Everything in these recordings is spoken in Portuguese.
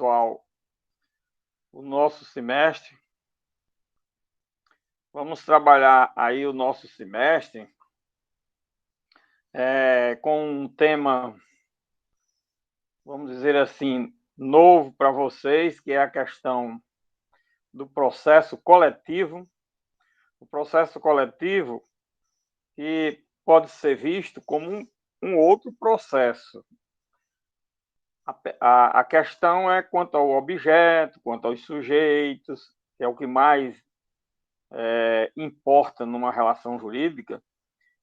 pessoal, o nosso semestre. Vamos trabalhar aí o nosso semestre com um tema, vamos dizer assim, novo para vocês, que é a questão do processo coletivo. O processo coletivo que pode ser visto como um outro processo. A questão é quanto ao objeto, quanto aos sujeitos, que é o que mais importa numa relação jurídica.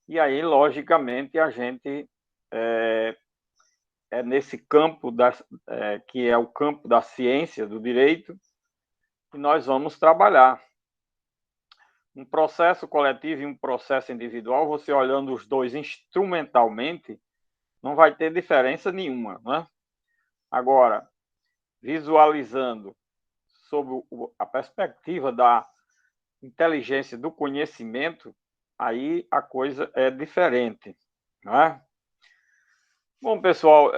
E aí, logicamente, a gente nesse campo que é o campo da ciência, do direito, que nós vamos trabalhar. Um processo coletivo e um processo individual, você olhando os dois instrumentalmente, não vai ter diferença nenhuma, né? Agora, visualizando sob a perspectiva da inteligência do conhecimento, aí a coisa é diferente, não é? Bom, pessoal,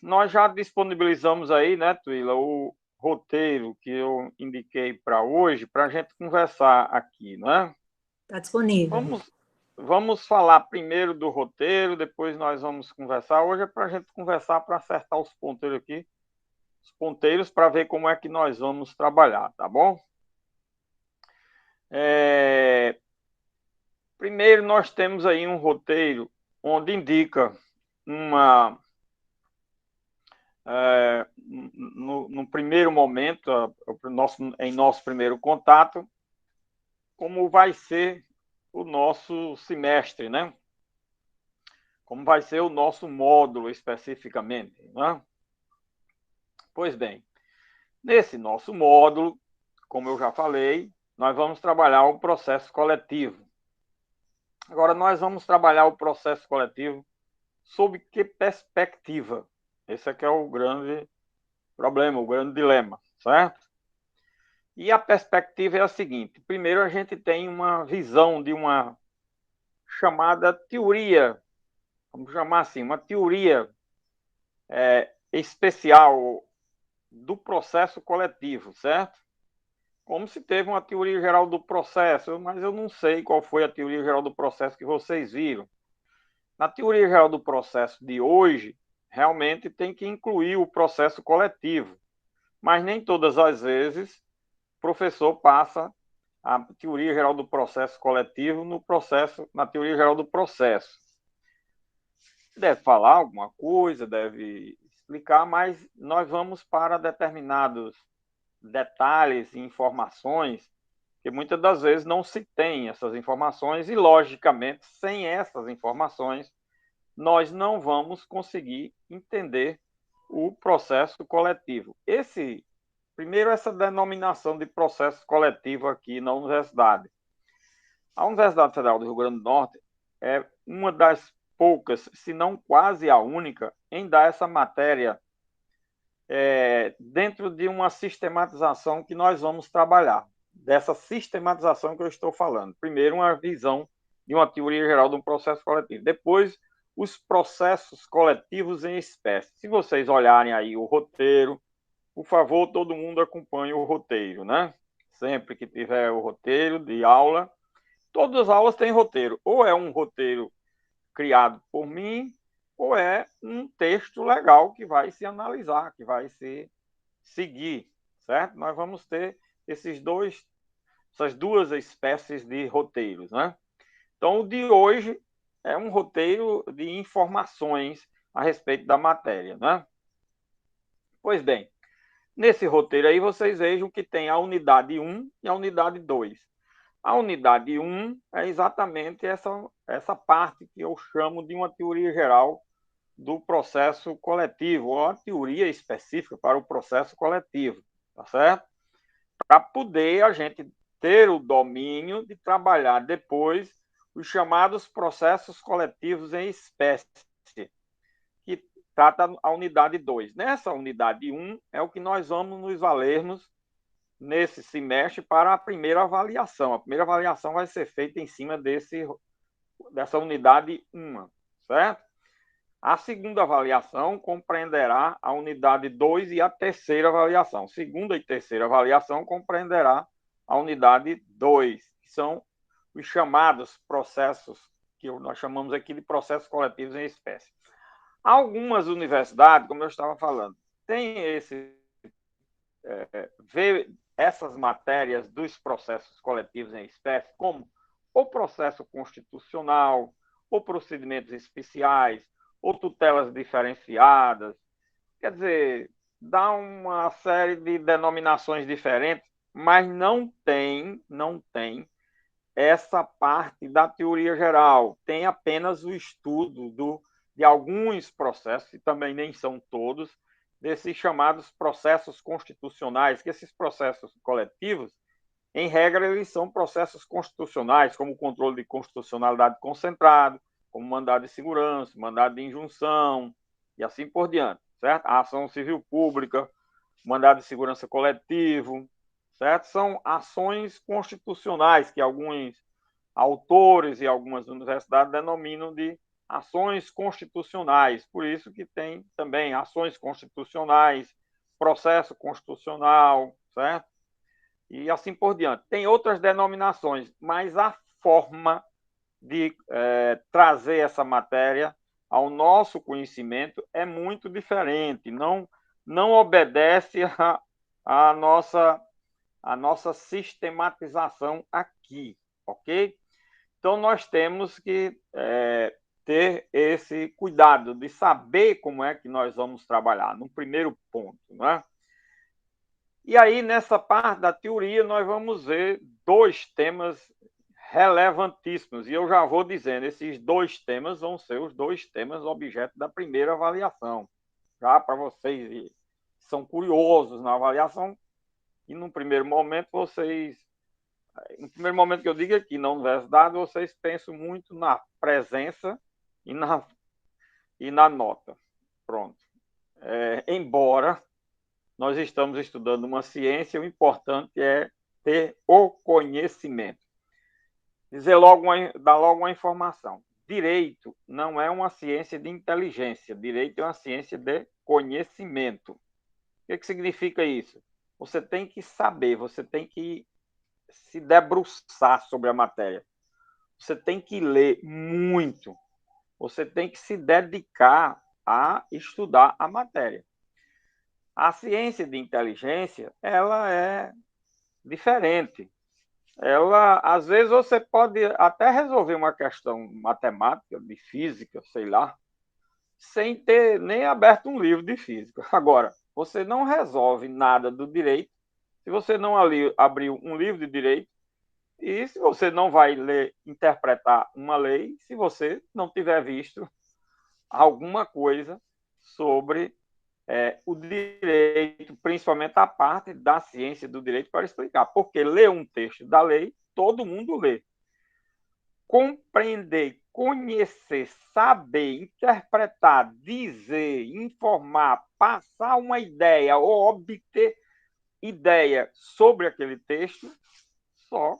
nós já disponibilizamos aí, né, Twila, o roteiro que eu indiquei para hoje, para a gente conversar aqui, né? Está disponível. Vamos falar primeiro do roteiro, depois nós vamos conversar. Hoje é para a gente conversar, para acertar os ponteiros aqui, os ponteiros, para ver como é que nós vamos trabalhar, tá bom? Primeiro, nós temos aí um roteiro onde indica no primeiro momento, em nosso primeiro contato, como vai ser o nosso semestre, né? Como vai ser o nosso módulo especificamente, né? Pois bem, nesse nosso módulo, como eu já falei, nós vamos trabalhar o processo coletivo. Agora, nós vamos trabalhar o processo coletivo sob que perspectiva? Esse aqui é o grande problema, o grande dilema, certo? E a perspectiva é a seguinte: primeiro, a gente tem uma visão de uma chamada teoria, vamos chamar assim, uma teoria especial do processo coletivo, certo? Como se teve uma teoria geral do processo, mas eu não sei qual foi a teoria geral do processo que vocês viram. Na teoria geral do processo de hoje, realmente tem que incluir o processo coletivo, mas nem todas as vezes o professor passa a teoria geral do processo coletivo na teoria geral do processo. Deve falar alguma coisa, deve explicar, mas nós vamos para determinados detalhes e informações que muitas das vezes não se tem essas informações e, logicamente, sem essas informações, nós não vamos conseguir entender o processo coletivo. Primeiro, essa denominação de processo coletivo aqui na universidade. A Universidade Federal do Rio Grande do Norte é uma das poucas, se não quase a única, em dar essa matéria dentro de uma sistematização que nós vamos trabalhar. Dessa sistematização que eu estou falando. Primeiro, uma visão de uma teoria geral de um processo coletivo. Depois, os processos coletivos em espécie. Se vocês olharem aí o roteiro, por favor, todo mundo acompanhe o roteiro, né? Sempre que tiver o roteiro de aula, todas as aulas têm roteiro. Ou é um roteiro criado por mim, ou é um texto legal que vai se analisar, que vai se seguir, certo? Nós vamos ter essas duas espécies de roteiros, né? Então, o de hoje é um roteiro de informações a respeito da matéria, né? Pois bem, nesse roteiro aí vocês vejam que tem a unidade 1 e a unidade 2. A unidade 1 é exatamente essa parte que eu chamo de uma teoria geral do processo coletivo, ou uma teoria específica para o processo coletivo, tá certo? Para poder a gente ter o domínio de trabalhar depois os chamados processos coletivos em espécie, que trata a unidade 2. Nessa unidade 1 é o que nós vamos nos valermos nesse semestre para a primeira avaliação. A primeira avaliação vai ser feita em cima dessa unidade 1, certo? A segunda avaliação compreenderá a unidade 2 e a terceira avaliação. Segunda e terceira avaliação compreenderá a unidade 2, que são os chamados processos, que nós chamamos aqui de processos coletivos em espécie. Algumas universidades, como eu estava falando, têm vê essas matérias dos processos coletivos em espécie como o processo constitucional, ou procedimentos especiais, ou tutelas diferenciadas. Quer dizer, dá uma série de denominações diferentes, mas não tem essa parte da teoria geral. Tem apenas o estudo de alguns processos, e também nem são todos, desses chamados processos constitucionais, que esses processos coletivos, em regra, eles são processos constitucionais, como o controle de constitucionalidade concentrado, como mandado de segurança, mandado de injunção, e assim por diante, certo? A ação civil pública, mandado de segurança coletivo, certo? São ações constitucionais que alguns autores e algumas universidades denominam de ações constitucionais. Por isso que tem também ações constitucionais, processo constitucional, certo? E assim por diante. Tem outras denominações, mas a forma de trazer essa matéria ao nosso conhecimento é muito diferente, não obedece a nossa sistematização aqui, ok? Então, nós temos que ter esse cuidado de saber como é que nós vamos trabalhar, no primeiro ponto, né? E aí, nessa parte da teoria, nós vamos ver dois temas relevantíssimos. E eu já vou dizendo, esses dois temas vão ser os dois temas objeto da primeira avaliação. Já para vocês que são curiosos na avaliação, e no primeiro momento no primeiro momento que eu digo aqui na universidade, vocês pensam muito na presença e na nota. Pronto. Embora nós estamos estudando uma ciência, o importante é ter o conhecimento. Dar logo uma informação. Direito não é uma ciência de inteligência. Direito é uma ciência de conhecimento. O que significa isso? Você tem que saber, você tem que se debruçar sobre a matéria. Você tem que ler muito. Você tem que se dedicar a estudar a matéria. A ciência de inteligência, ela é diferente. Ela, às vezes, você pode até resolver uma questão matemática, de física, sei lá, sem ter nem aberto um livro de física. Agora, você não resolve nada do direito se você não abriu um livro de direito e se você não vai ler, interpretar uma lei, se você não tiver visto alguma coisa sobre o direito, principalmente a parte da ciência do direito, para explicar. Porque ler um texto da lei, todo mundo lê. Compreender, conhecer, saber, interpretar, dizer, informar, passar uma ideia ou obter ideia sobre aquele texto, só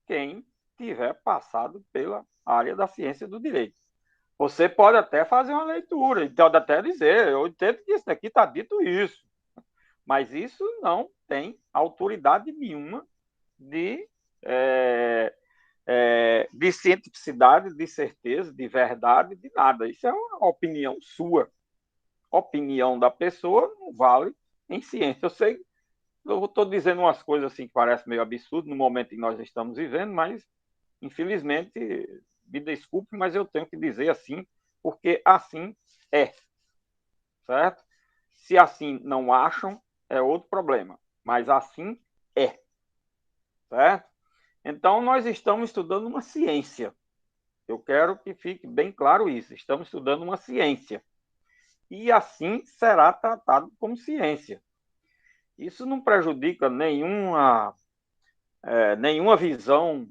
quem tiver passado pela área da ciência do direito. Você pode até fazer uma leitura, pode até dizer, eu entendo que isso daqui está dito isso, mas isso não tem autoridade nenhuma de, de cientificidade, de certeza, de verdade, de nada. Isso é uma opinião sua. A opinião da pessoa não vale em ciência. Eu sei, eu estou dizendo umas coisas assim que parecem meio absurdo no momento em que nós estamos vivendo, mas, infelizmente, me desculpe, mas eu tenho que dizer assim, porque assim é, certo? Se assim não acham, é outro problema, mas assim é, certo? Então, nós estamos estudando uma ciência. Eu quero que fique bem claro isso. Estamos estudando uma ciência. E assim será tratado como ciência. Isso não prejudica nenhuma visão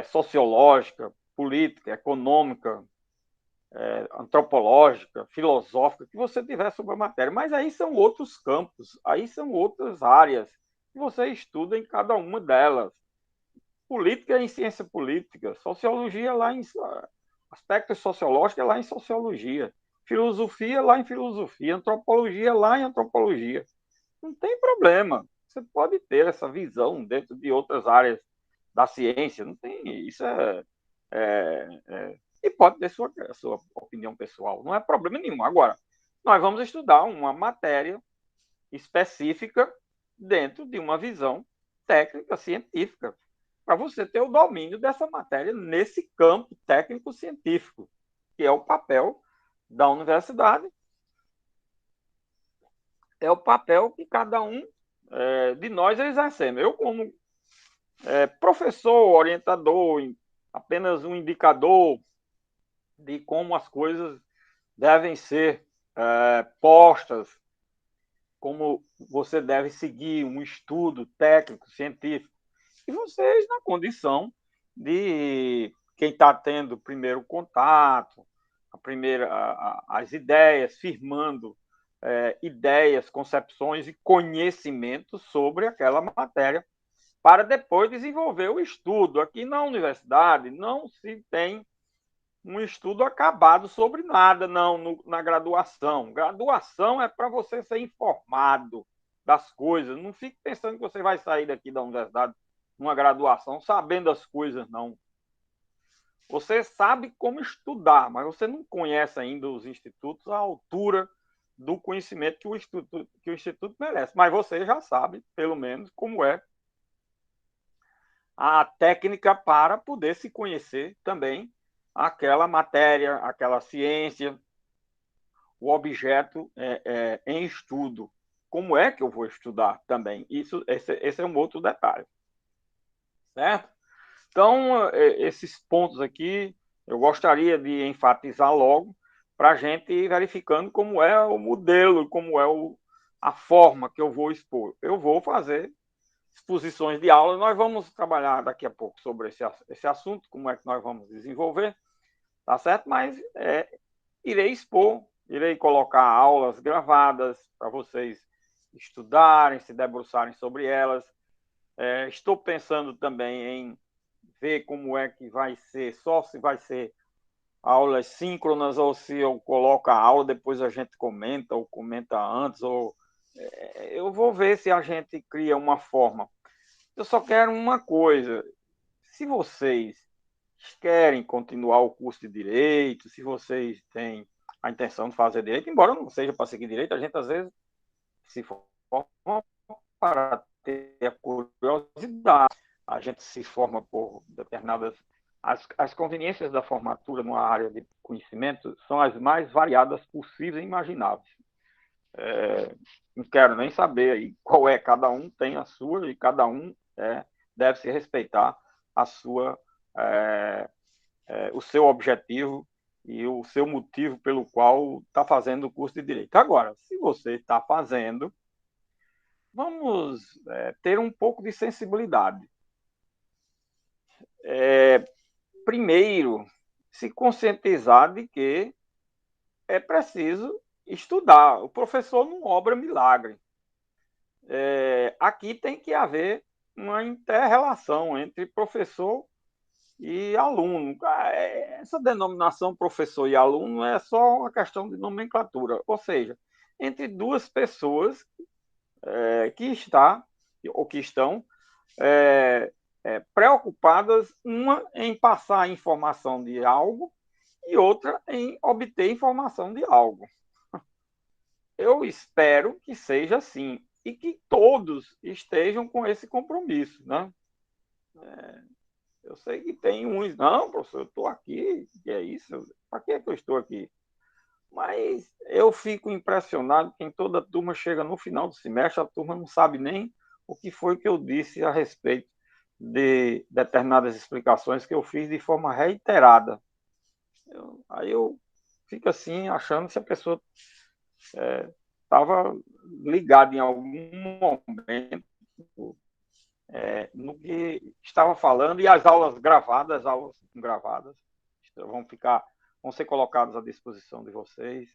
sociológica, política, econômica, antropológica, filosófica que você tiver sobre a matéria. Mas aí são outros campos, aí são outras áreas que você estuda em cada uma delas. Política é em ciência política, sociologia lá em Aspecto sociológico é lá em sociologia. Filosofia lá em filosofia. Antropologia lá em antropologia. Não tem problema. Você pode ter essa visão dentro de outras áreas da ciência. Não tem. Isso e pode ter sua opinião pessoal. Não é problema nenhum. Agora, nós vamos estudar uma matéria específica dentro de uma visão técnica científica, para você ter o domínio dessa matéria nesse campo técnico-científico, que é o papel da universidade, é o papel que cada um de nós exercemos. Eu, como professor, orientador, apenas um indicador de como as coisas devem ser postas, como você deve seguir um estudo técnico, científico, e vocês na condição de quem está tendo primeiro contato, as ideias, firmando ideias, concepções e conhecimentos sobre aquela matéria, para depois desenvolver o estudo. Aqui na universidade não se tem um estudo acabado sobre nada, não, na graduação. Graduação é para você ser informado das coisas. Não fique pensando que você vai sair daqui da universidade numa graduação sabendo as coisas, não. Você sabe como estudar, mas você não conhece ainda os institutos à altura do conhecimento que o instituto merece. Mas você já sabe, pelo menos, como é a técnica para poder se conhecer também aquela matéria, aquela ciência, o objeto em estudo. Como é que eu vou estudar também? Esse é um outro detalhe. Certo? Então, esses pontos aqui, eu gostaria de enfatizar logo para a gente ir verificando como é o modelo, como é a forma que eu vou expor. Eu vou fazer exposições de aula, nós vamos trabalhar daqui a pouco sobre esse assunto, como é que nós vamos desenvolver, tá certo? Mas irei expor, irei colocar aulas gravadas para vocês estudarem, se debruçarem sobre elas. Estou pensando também em ver como é que vai ser, só se vai ser aulas síncronas ou se eu coloco a aula, depois a gente comenta, ou comenta antes, ou eu vou ver se a gente cria uma forma. Eu só quero uma coisa, se vocês querem continuar o curso de Direito, se vocês têm a intenção de fazer Direito, embora não seja para seguir Direito, a gente às vezes se forma para ter a curiosidade, a gente se forma por determinadas... As conveniências da formatura numa área de conhecimento são as mais variadas possíveis e imagináveis. Não quero nem saber aí qual é, cada um tem a sua e cada um deve se respeitar a sua, o seu objetivo e o seu motivo pelo qual está fazendo o curso de Direito. Agora, se você está fazendo, vamos ter um pouco de sensibilidade. Primeiro, se conscientizar de que é preciso estudar. O professor não obra milagre. Aqui tem que haver uma inter-relação entre professor e aluno. Essa denominação professor e aluno é só uma questão de nomenclatura, ou seja, entre duas pessoas que estão preocupadas, uma em passar a informação de algo e outra em obter informação de algo. Eu espero que seja assim e que todos estejam com esse compromisso, né? Eu sei que tem uns, não, professor, eu estou aqui, que é isso? Para que eu estou aqui? Mas eu fico impressionado que em toda turma chega no final do semestre, a turma não sabe nem o que foi que eu disse a respeito de determinadas explicações que eu fiz de forma reiterada. Aí eu fico assim, achando que se a pessoa estava ligada em algum momento no que estava falando, e as aulas gravadas vão ser colocadas à disposição de vocês.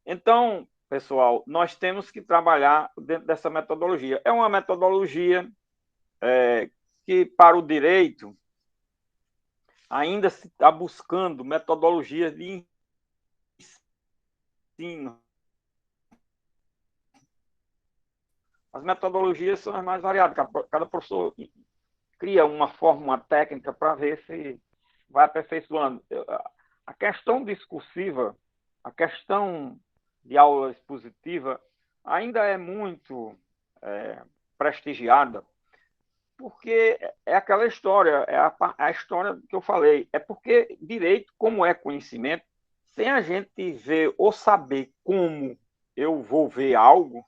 Então, pessoal, nós temos que trabalhar dentro dessa metodologia. É uma metodologia que, para o direito, ainda se está buscando metodologias de ensino. As metodologias são as mais variadas, cada professor cria uma forma, uma técnica para ver se vai aperfeiçoando. A questão discursiva, a questão de aula expositiva ainda é muito prestigiada, porque é aquela história, é a história que eu falei. É porque direito, como é conhecimento, sem a gente ver ou saber como eu vou ver algo,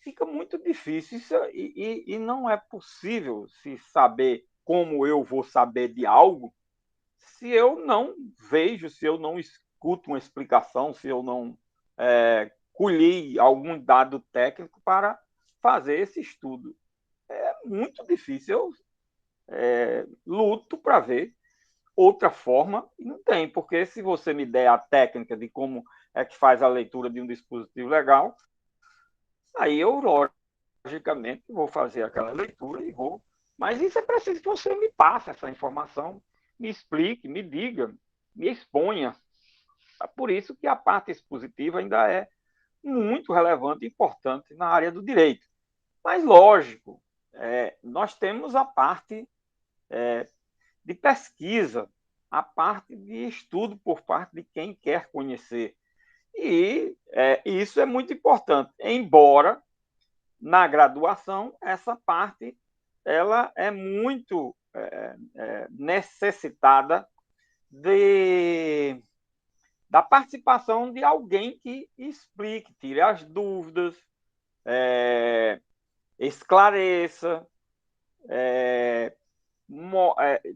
fica muito difícil e não é possível se saber como eu vou saber de algo se eu não vejo, se eu não escuto uma explicação, se eu não colhi algum dado técnico para fazer esse estudo. É muito difícil. Eu luto para ver outra forma e não tem, porque se você me der a técnica de como é que faz a leitura de um dispositivo legal, aí eu, logicamente, vou fazer aquela leitura e vou. Mas isso é preciso que você me passe essa informação, me explique, me diga, me exponha. É por isso que a parte expositiva ainda é muito relevante e importante na área do direito. Mas, lógico, nós temos a parte de pesquisa, a parte de estudo por parte de quem quer conhecer. E isso é muito importante, embora na graduação essa parte ela é muito necessitada da participação de alguém que explique, tire as dúvidas, esclareça,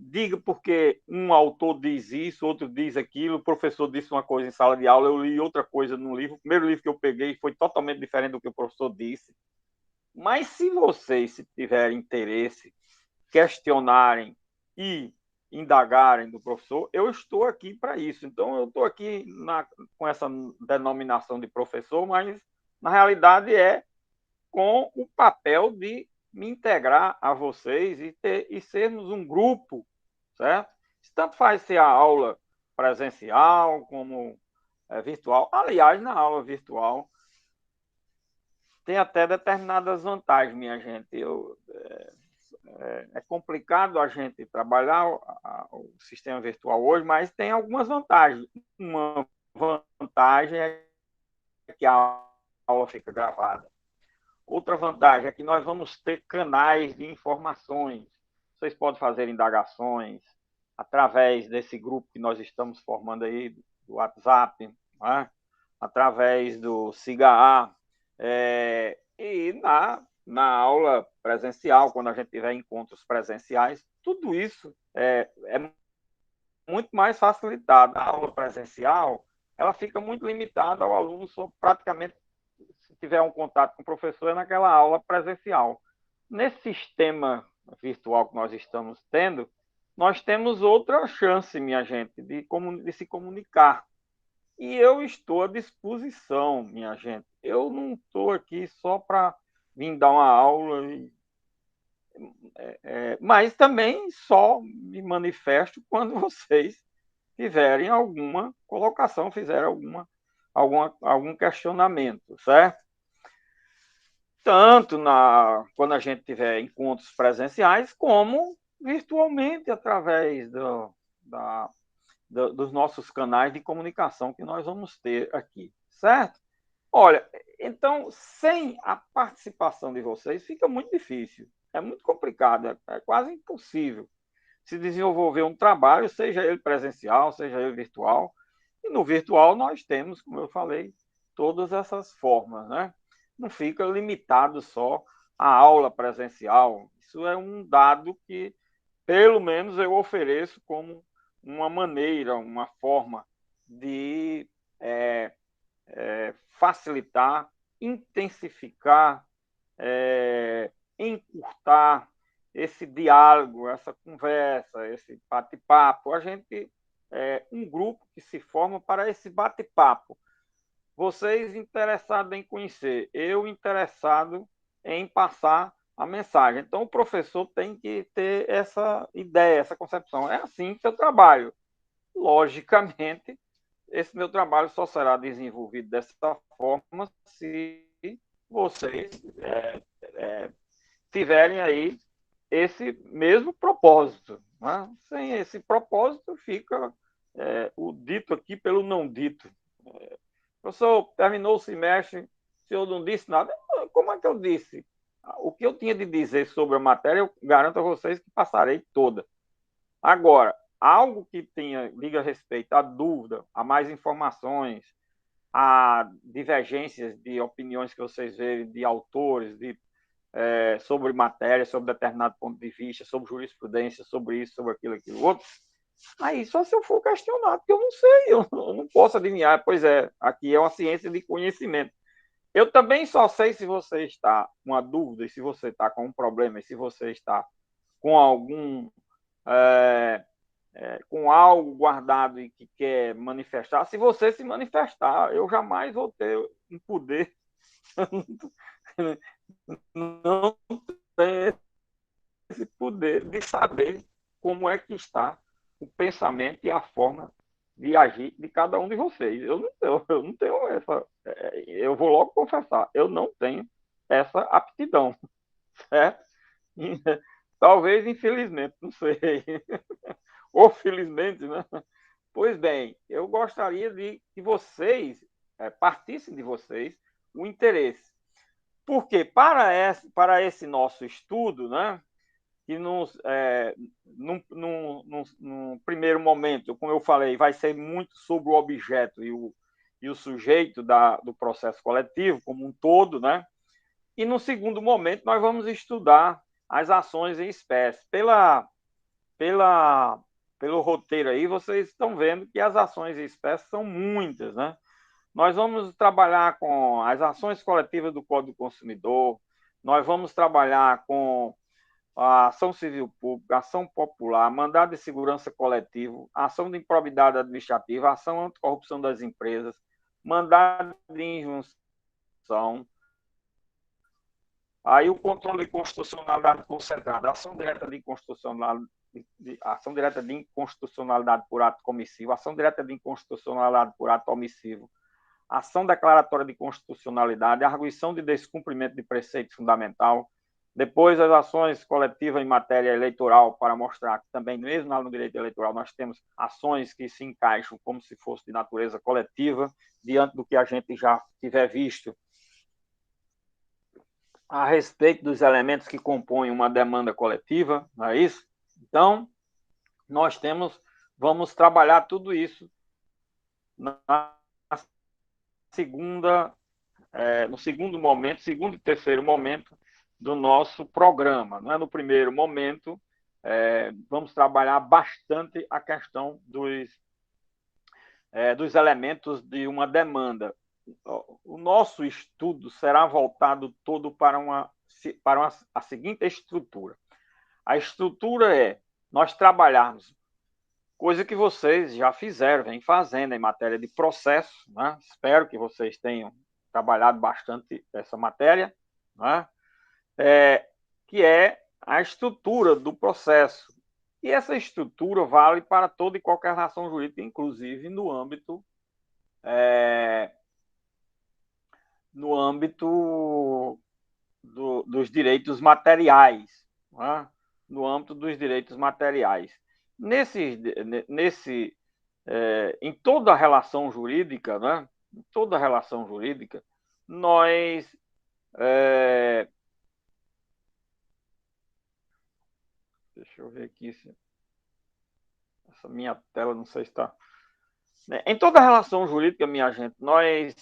diga porque um autor diz isso, outro diz aquilo, o professor disse uma coisa em sala de aula, eu li outra coisa no livro, o primeiro livro que eu peguei foi totalmente diferente do que o professor disse. Mas se vocês se tiverem interesse, questionarem e indagarem do professor, eu estou aqui para isso. Então, eu estou aqui com essa denominação de professor, mas na realidade é com o papel de me integrar a vocês e sermos um grupo, certo? Tanto faz ser a aula presencial como virtual. Aliás, na aula virtual tem até determinadas vantagens, minha gente. É complicado a gente trabalhar o sistema virtual hoje, mas tem algumas vantagens. Uma vantagem é que a aula fica gravada. Outra vantagem é que nós vamos ter canais de informações. Vocês podem fazer indagações através desse grupo que nós estamos formando aí, do WhatsApp, né? Através do SIGA. E na aula presencial, quando a gente tiver encontros presenciais, tudo isso é muito mais facilitado. A aula presencial ela fica muito limitada ao aluno só praticamente se tiver um contato com o professor é naquela aula presencial. Nesse sistema virtual que nós estamos tendo, nós temos outra chance, minha gente, de se comunicar. E eu estou à disposição, minha gente. Eu não estou aqui só para vir dar uma aula, mas também só me manifesto quando vocês tiverem alguma colocação, fizerem algum questionamento, certo? Tanto quando a gente tiver encontros presenciais, como virtualmente, através dos nossos canais de comunicação que nós vamos ter aqui, certo? Olha, então, sem a participação de vocês, fica muito difícil, é muito complicado, é quase impossível se desenvolver um trabalho, seja ele presencial, seja ele virtual. E no virtual nós temos, como eu falei, todas essas formas, né? Não fica limitado só à aula presencial. Isso é um dado que, pelo menos, eu ofereço como uma maneira, uma forma de facilitar, intensificar, encurtar esse diálogo, essa conversa, esse bate-papo. A gente é um grupo que se forma para esse bate-papo. Vocês interessados em conhecer, eu interessado em passar a mensagem. Então, o professor tem que ter essa ideia, essa concepção. É assim que eu trabalho. Logicamente, esse meu trabalho só será desenvolvido dessa forma se vocês tiverem aí esse mesmo propósito. Né? Sem esse propósito, fica o dito aqui pelo não dito. Professor, terminou o semestre, o senhor não disse nada. Como é que eu disse? O que eu tinha de dizer sobre a matéria, eu garanto a vocês que passarei toda. Agora, algo que diga respeito à dúvida, a mais informações, a divergências de opiniões que vocês verem de autores, sobre matéria, sobre determinado ponto de vista, sobre jurisprudência, sobre isso, sobre aquilo outro, aí só se eu for questionado, porque eu não sei, eu não posso adivinhar. Pois é, aqui é uma ciência de conhecimento. Eu também só sei se você está com uma dúvida, e se você está com um problema, e se você está com algum com algo guardado e que quer manifestar, se você se manifestar, eu jamais vou ter um poder, não tenho esse poder de saber como é que está o pensamento e a forma de agir de cada um de vocês. Eu não tenho essa. Eu vou logo confessar, eu não tenho essa aptidão, certo? Talvez, infelizmente, não sei. Ou felizmente, né? Pois bem, eu gostaria de que vocês, partissem de vocês, o interesse. Porque para esse nosso estudo, né, que num primeiro momento, como eu falei, vai ser muito sobre o objeto e o sujeito do processo coletivo como um todo, né? E no segundo momento, nós vamos estudar as ações em espécie. Pela, pelo roteiro aí, vocês estão vendo que as ações em espécie são muitas, né? Nós vamos trabalhar com as ações coletivas do Código do Consumidor, nós vamos trabalhar com a ação civil pública, ação popular, mandado de segurança coletivo, ação de improbidade administrativa, ação anticorrupção das empresas, mandado de injunção, aí o controle de constitucionalidade concentrada, ação direta de inconstitucionalidade por ato comissivo, ação direta de inconstitucionalidade por ato omissivo, ação declaratória de constitucionalidade, arguição de descumprimento de preceito fundamental, depois as ações coletivas em matéria eleitoral, para mostrar que também, mesmo no direito eleitoral, nós temos ações que se encaixam como se fosse de natureza coletiva, diante do que a gente já tiver visto a respeito dos elementos que compõem uma demanda coletiva, não é isso? Então, vamos trabalhar tudo isso na segunda, no segundo momento, segundo e terceiro momento do nosso programa. Não é? No primeiro momento, vamos trabalhar bastante a questão dos elementos de uma demanda. O nosso estudo será voltado todo para a seguinte estrutura. A estrutura é nós trabalharmos, coisa que vocês já fizeram, vem fazendo em matéria de processo, né? Espero que vocês tenham trabalhado bastante essa matéria, né? Que é a estrutura do processo. E essa estrutura vale para toda e qualquer relação jurídica, inclusive no âmbito dos direitos materiais, né? No âmbito dos direitos materiais. Em toda relação jurídica, né? Em toda relação jurídica, nós deixa eu ver aqui se essa minha tela não sei se está. Em toda relação jurídica, minha gente, nós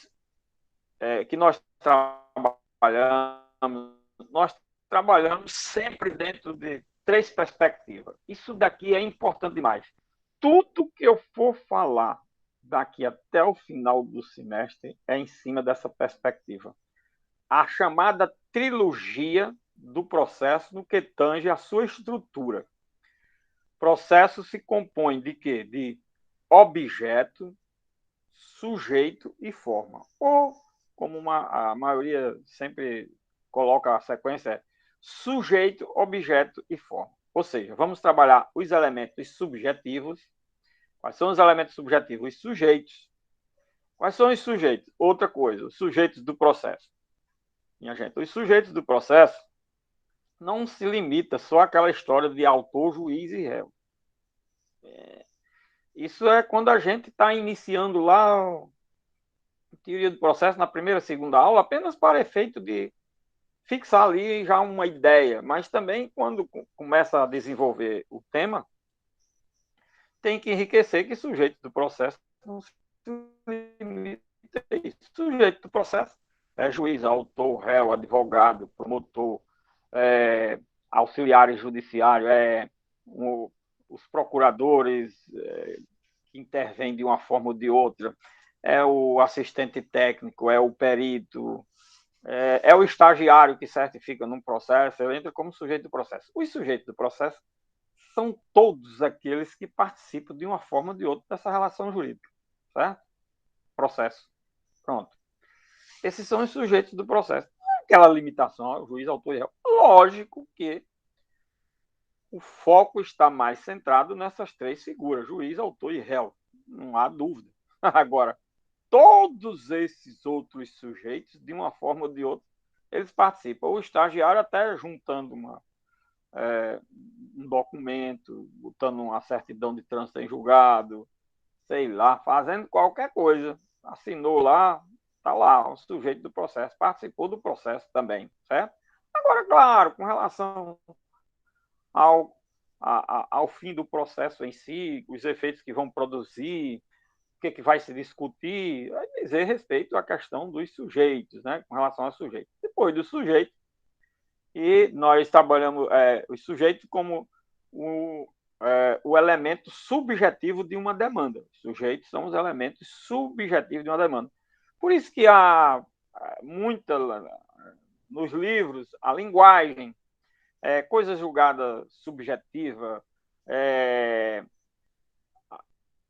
trabalhamos sempre dentro de três perspectivas. Isso daqui é importante demais. Tudo que eu for falar daqui até o final do semestre é em cima dessa perspectiva. A chamada trilogia do processo no que tange a sua estrutura. O processo se compõe de quê? De objeto, sujeito e forma. Ou, como a maioria sempre coloca a sequência, sujeito, objeto e forma. Ou seja, vamos trabalhar os elementos subjetivos. Quais são os elementos subjetivos? Os sujeitos. Quais são os sujeitos? Outra coisa, os sujeitos do processo. Minha gente, os sujeitos do processo não se limita só àquela história de autor, juiz e réu. Isso é quando a gente está iniciando lá a teoria do processo na primeira, segunda aula, apenas para efeito de fixar ali já uma ideia, mas também quando começa a desenvolver o tema, tem que enriquecer que sujeito do processo não se limita a isso. Sujeito do processo é juiz, autor, réu, advogado, promotor, auxiliares judiciários, os procuradores que intervêm de uma forma ou de outra, é o assistente técnico, é o perito, é o estagiário que certifica num processo, ele entra como sujeito do processo. Os sujeitos do processo são todos aqueles que participam de uma forma ou de outra dessa relação jurídica, certo? Processo. Pronto. Esses são os sujeitos do processo. Aquela limitação ao juiz, autor e réu. Lógico que o foco está mais centrado nessas três figuras, juiz, autor e réu. Não há dúvida. Agora, todos esses outros sujeitos, de uma forma ou de outra, eles participam. O estagiário até juntando um documento, botando uma certidão de trânsito em julgado, sei lá, fazendo qualquer coisa. Assinou lá, está lá, o sujeito do processo, participou do processo também, certo? Agora, claro, com relação ao fim do processo em si, os efeitos que vão produzir, o que vai se discutir, vai dizer respeito à questão dos sujeitos, né, com relação ao sujeito. Depois do sujeito, e nós trabalhamos os sujeitos como o elemento subjetivo de uma demanda. Os sujeitos são os elementos subjetivos de uma demanda. Por isso que há muita, nos livros, a linguagem, coisa julgada subjetiva,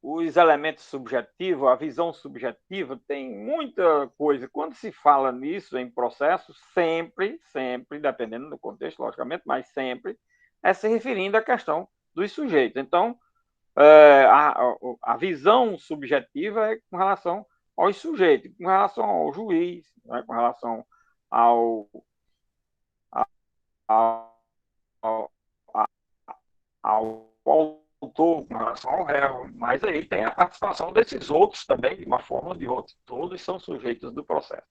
os elementos subjetivos, a visão subjetiva, tem muita coisa. Quando se fala nisso em processo, sempre, dependendo do contexto, logicamente, mas sempre é se referindo à questão dos sujeitos. Então, a visão subjetiva é com relação aos sujeitos, com relação ao juiz, né, com relação ao, ao, ao autor, com relação ao réu, mas aí tem a participação desses outros também, de uma forma ou de outra. Todos são sujeitos do processo.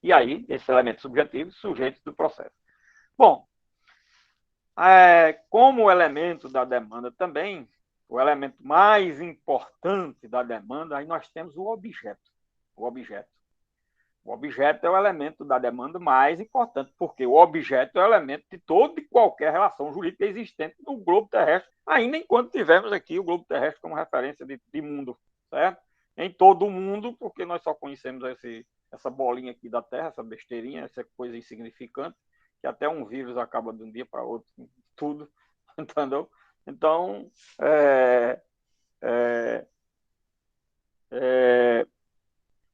E aí, esse elemento subjetivo, sujeitos do processo. Bom, como elemento da demanda também, o elemento mais importante da demanda, aí nós temos o objeto. O objeto. O objeto é o elemento da demanda mais importante, porque o objeto é o elemento de toda e qualquer relação jurídica existente no globo terrestre, ainda enquanto tivermos aqui o globo terrestre como referência de mundo, certo? Em todo o mundo, porque nós só conhecemos essa bolinha aqui da Terra, essa besteirinha, essa coisa insignificante, que até um vírus acaba de um dia para outro, tudo, entendeu? Então,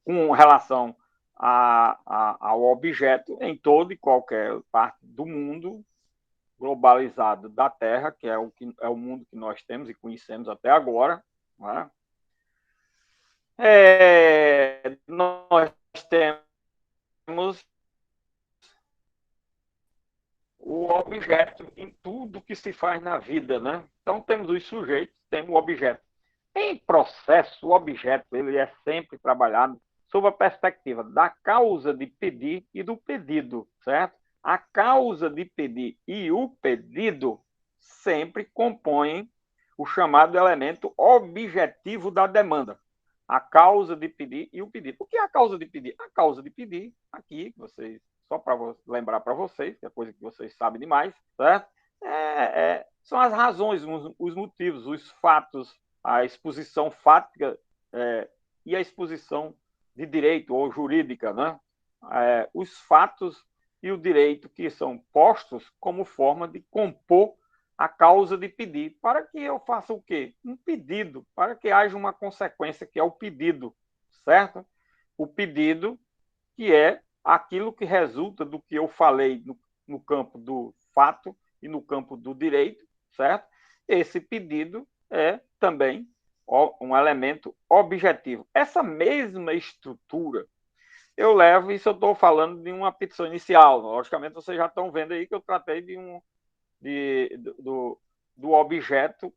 com relação ao objeto em toda e qualquer parte do mundo globalizado da Terra, que é o mundo que nós temos e conhecemos até agora, né? Nós temos o objeto em tudo que se faz na vida, né? Então temos os sujeitos, temos o objeto. Em processo, o objeto ele é sempre trabalhado sob a perspectiva da causa de pedir e do pedido, certo? A causa de pedir e o pedido sempre compõem o chamado elemento objetivo da demanda. A causa de pedir e o pedido. O que é a causa de pedir? A causa de pedir, aqui, vocês, só para lembrar para vocês, que é coisa que vocês sabem demais, certo? São as razões, os motivos, os fatos, a exposição fática e a exposição de direito ou jurídica, né? Os fatos e o direito que são postos como forma de compor a causa de pedir. Para que eu faça o quê? Um pedido, para que haja uma consequência que é o pedido, certo? O pedido que é aquilo que resulta do que eu falei no campo do fato e no campo do direito, certo? Esse pedido é também um elemento objetivo. Essa mesma estrutura eu levo, isso eu estou falando de uma petição inicial. Logicamente, vocês já estão vendo aí que eu tratei do objeto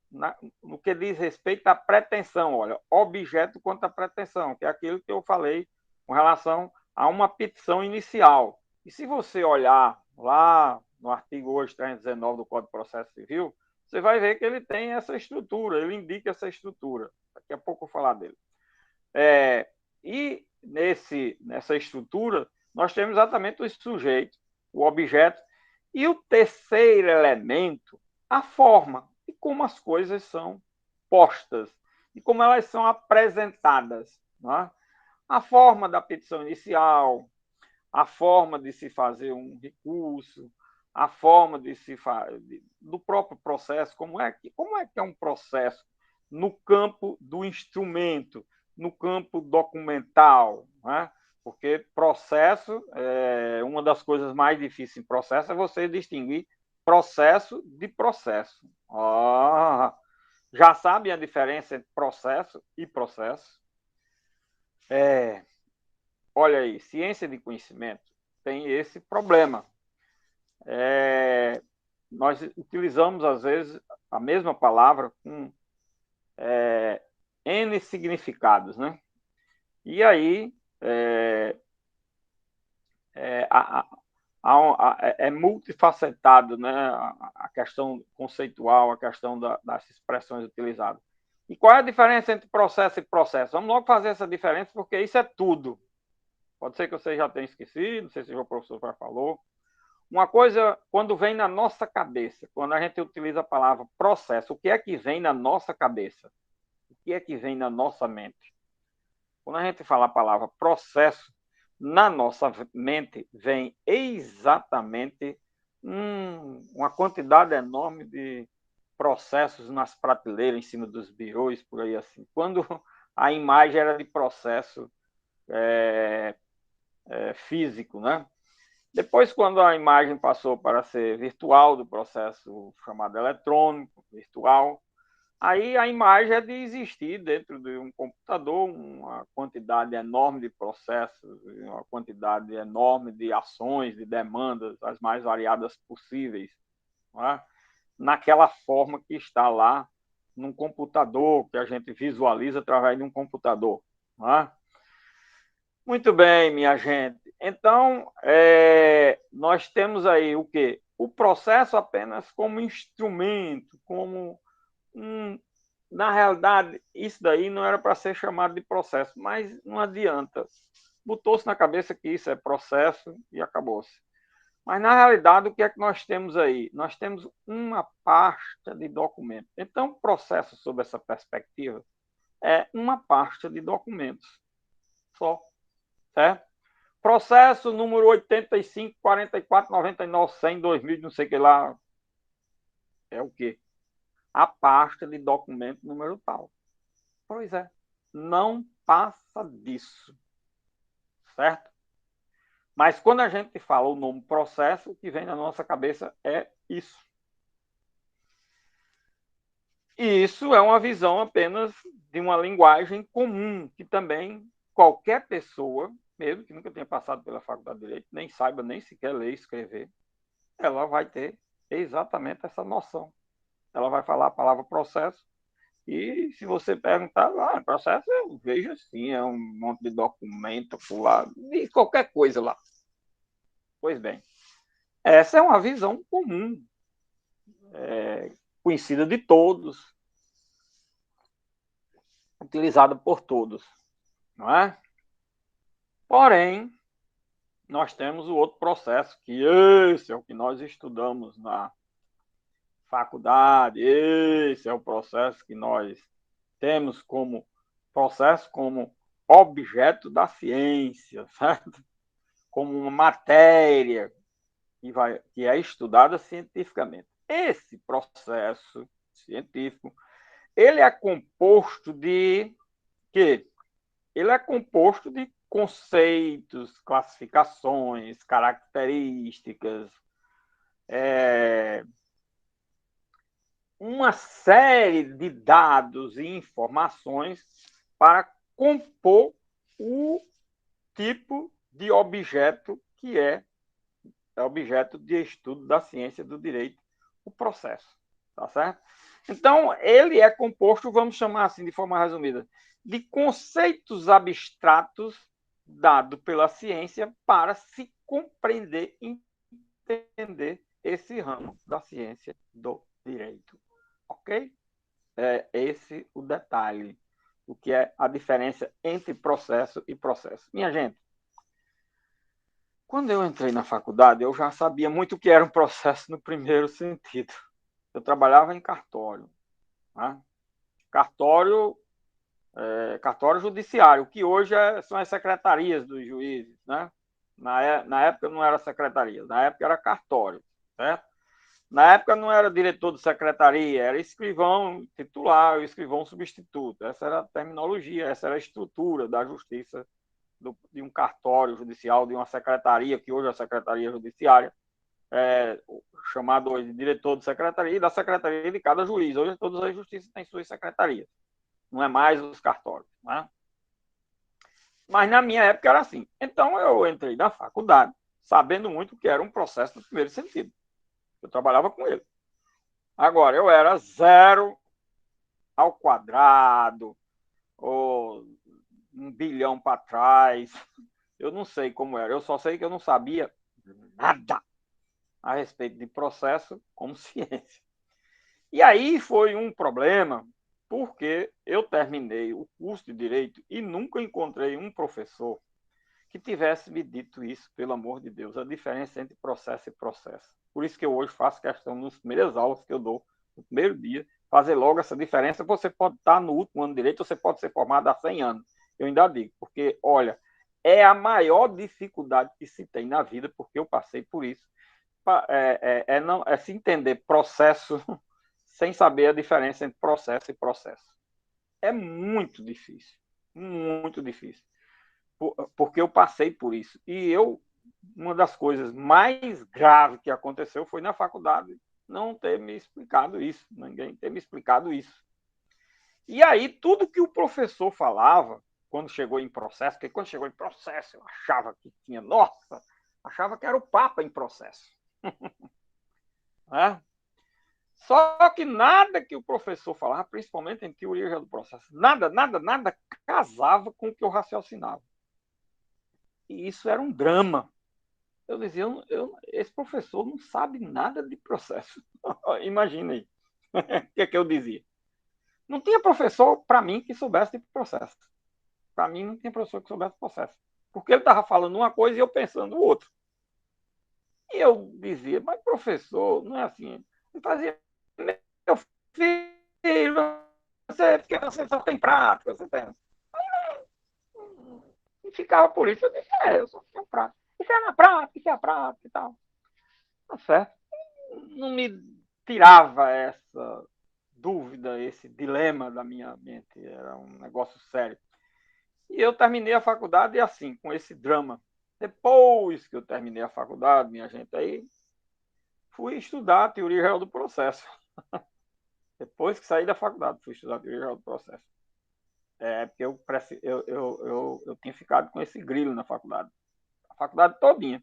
no que diz respeito à pretensão. Olha, objeto contra pretensão, que é aquilo que eu falei com relação a uma petição inicial. E se você olhar lá no artigo hoje 319 do Código de Processo Civil, você vai ver que ele tem essa estrutura, ele indica essa estrutura. Daqui a pouco eu vou falar dele. E nessa estrutura, nós temos exatamente o sujeito, o objeto, e o terceiro elemento, a forma, e como as coisas são postas, e como elas são apresentadas. Não é? A forma da petição inicial, a forma de se fazer um recurso, a forma de se do próprio processo, como é que é um processo no campo do instrumento, no campo documental, né? Porque processo, uma das coisas mais difíceis em processo é você distinguir processo de processo. Já sabe a diferença entre processo e processo? Olha aí, ciência de conhecimento tem esse problema. Nós utilizamos, às vezes, a mesma palavra com N significados, né? E aí é multifacetado, né? A questão conceitual, a questão das expressões utilizadas. E qual é a diferença entre processo e processo? Vamos logo fazer essa diferença, porque isso é tudo. Pode ser que você já tenha esquecido, não sei se o professor já falou. Uma coisa, quando vem na nossa cabeça, quando a gente utiliza a palavra processo, o que é que vem na nossa cabeça? O que é que vem na nossa mente? Quando a gente fala a palavra processo, na nossa mente vem exatamente uma quantidade enorme de processos nas prateleiras, em cima dos birôs, por aí assim. Quando a imagem era de processo físico, né? Depois, quando a imagem passou para ser virtual, do processo chamado eletrônico, virtual, aí a imagem é de existir dentro de um computador uma quantidade enorme de processos, uma quantidade enorme de ações, de demandas, as mais variadas possíveis, não é? Naquela forma que está lá num computador, que a gente visualiza através de um computador. Não é? Muito bem, minha gente. Então, nós temos aí o quê? O processo apenas como instrumento, como na realidade, isso daí não era para ser chamado de processo, mas não adianta. Botou-se na cabeça que isso é processo e acabou-se. Mas, na realidade, o que é que nós temos aí? Nós temos uma pasta de documentos. Então, processo, sob essa perspectiva, é uma pasta de documentos só. Certo? Processo número 85, 44, 99, 100, 2000, não sei o que lá. É o quê? A pasta de documento número tal. Pois é. Não passa disso. Certo? Mas quando a gente fala o nome processo, o que vem na nossa cabeça é isso. E isso é uma visão apenas de uma linguagem comum, que também qualquer pessoa, mesmo que nunca tenha passado pela Faculdade de Direito, nem saiba nem sequer ler e escrever, ela vai ter exatamente essa noção. Ela vai falar a palavra processo e se você perguntar, processo eu vejo assim, é um monte de documento por lá, de qualquer coisa lá. Pois bem, essa é uma visão comum, conhecida de todos, utilizada por todos, não é? Porém, nós temos o outro processo, que esse é o que nós estudamos na faculdade, esse é o processo que nós temos como processo como objeto da ciência, certo? Como uma matéria que é estudada cientificamente. Esse processo científico, ele é composto de quê? Ele é composto de conceitos, classificações, características, uma série de dados e informações para compor o tipo de objeto que é objeto de estudo da ciência do direito, o processo, tá certo? Então, ele é composto, vamos chamar assim, de forma resumida, de conceitos abstratos dados pela ciência para se compreender e entender esse ramo da ciência do direito. Ok? É esse o detalhe, o que é a diferença entre processo e processo. Minha gente, quando eu entrei na faculdade, eu já sabia muito o que era um processo no primeiro sentido. Eu trabalhava em cartório. Né? Cartório, cartório judiciário, que hoje são as secretarias dos juízes. Né? Na época não era secretaria, na época era cartório. Certo? Na época não era diretor de secretaria, era escrivão titular, escrivão substituto. Essa era a terminologia, essa era a estrutura da justiça de um cartório judicial, de uma secretaria, que hoje é a Secretaria Judiciária, chamado hoje de diretor de secretaria, e da secretaria de cada juiz. Hoje todas as justiças têm suas secretarias, não é mais os cartórios. Né? Mas na minha época era assim. Então eu entrei na faculdade, sabendo muito que era um processo no primeiro sentido. Eu trabalhava com ele. Agora, eu era zero ao quadrado, ou 1 bilhão para trás. Eu não sei como era. Eu só sei que eu não sabia nada a respeito de processo como ciência. E aí foi um problema, porque eu terminei o curso de Direito e nunca encontrei um professor que tivesse me dito isso, pelo amor de Deus, a diferença entre processo e processo. Por isso que eu hoje faço questão, nas primeiras aulas que eu dou, no primeiro dia, fazer logo essa diferença. Você pode estar no último ano de Direito, você pode ser formado há 100 anos. Eu ainda digo, porque, olha, é a maior dificuldade que se tem na vida, porque eu passei por isso. É se entender processo sem saber a diferença entre processo e processo. É muito difícil, muito difícil, porque eu passei por isso. E uma das coisas mais graves que aconteceu foi na faculdade não ter me explicado isso, ninguém ter me explicado isso. E aí, tudo que o professor falava, quando chegou em processo, porque quando chegou em processo, eu achava que tinha, nossa, achava que era o Papa em processo. Né? Só que nada que o professor falava, principalmente em teoria do processo, nada casava com o que eu raciocinava. E isso era um drama. Eu dizia, esse professor não sabe nada de processo. Imagina aí. O que é que eu dizia? Não tinha professor, para mim, que soubesse de processo. Para mim, não tinha professor que soubesse de processo. Porque ele estava falando uma coisa e eu pensando outra. E eu dizia, mas professor, não é assim. Ele fazia, meu filho, você só tem prática, você tem. E ficava por isso. Eu disse, eu só tenho prática. Isso é na prática, isso é a prática e tal. Tá certo. Não me tirava essa dúvida, esse dilema da minha mente. Era um negócio sério. E eu terminei a faculdade assim, com esse drama. Depois que eu terminei a faculdade, minha gente, aí fui estudar a teoria geral do processo. Depois que saí da faculdade, fui estudar a teoria geral do processo. Porque eu tinha ficado com esse grilo na faculdade. A faculdade todinha.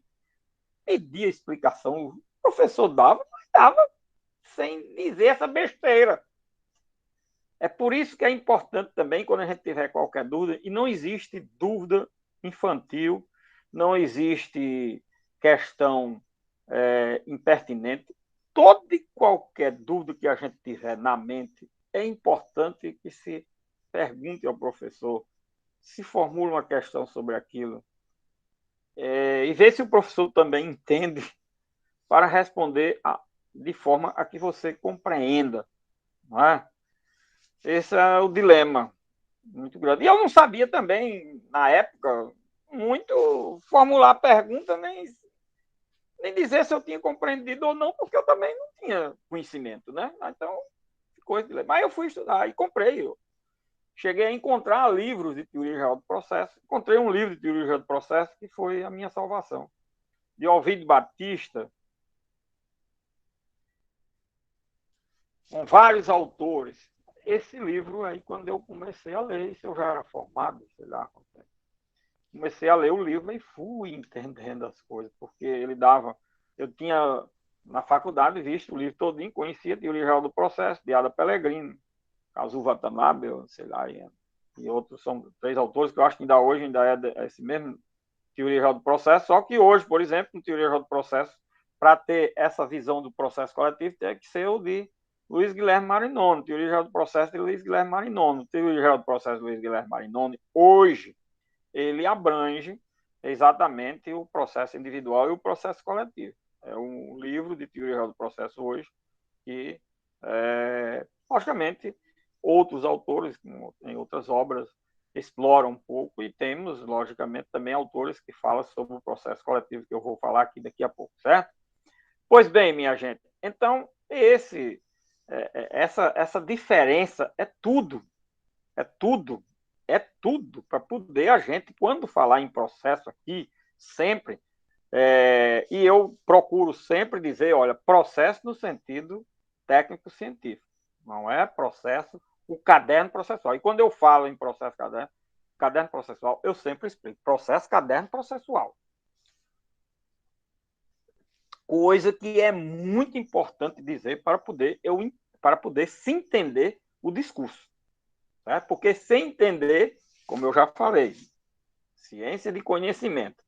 Pedia explicação, o professor dava, mas dava sem dizer essa besteira. É por isso que é importante também, quando a gente tiver qualquer dúvida, e não existe dúvida infantil, não existe questão impertinente. Toda e qualquer dúvida que a gente tiver na mente, é importante que se pergunte ao professor, se formule uma questão sobre aquilo, e ver se o professor também entende para responder de forma a que você compreenda. Não é? Esse é o dilema muito grande. E eu não sabia também, na época, muito formular pergunta, nem dizer se eu tinha compreendido ou não, porque eu também não tinha conhecimento, né? Então, ficou esse dilema. Mas eu fui estudar e comprei. Eu cheguei a encontrar livros de teoria geral do processo. Encontrei um livro de teoria geral do processo que foi a minha salvação. De Ovidio Batista, com vários autores. Esse livro aí, quando eu comecei a ler, isso eu já era formado, sei lá, comecei a ler o livro e fui entendendo as coisas, porque ele dava. Eu tinha, na faculdade, visto o livro todinho, conhecia Teoria Geral do Processo, de Ada Pellegrini, Kazuo Watanabe, sei lá, e outros, são 3 autores que eu acho que ainda hoje ainda é esse mesmo Teoria Geral do Processo, só que hoje, por exemplo, no Teoria Geral do Processo, para ter essa visão do processo coletivo, tem que ser o de Luiz Guilherme Marinoni, Teoria Geral do Processo de Luiz Guilherme Marinoni. Teoria Geral do Processo de Luiz Guilherme Marinoni, hoje, ele abrange exatamente o processo individual e o processo coletivo. É um livro de teoria geral do processo hoje que, logicamente, outros autores, em outras obras, exploram um pouco, e temos, logicamente, também autores que falam sobre o processo coletivo, que eu vou falar aqui daqui a pouco, certo? Pois bem, minha gente, então, essa diferença é tudo, é tudo para poder a gente, quando falar em processo aqui, sempre, e eu procuro sempre dizer, olha, processo no sentido técnico-científico, não é processo, o caderno processual. E quando eu falo em processo caderno processual, eu sempre explico, processo caderno processual. Coisa que é muito importante dizer para poder se entender o discurso. Né? Porque sem entender, como eu já falei, ciência de conhecimento.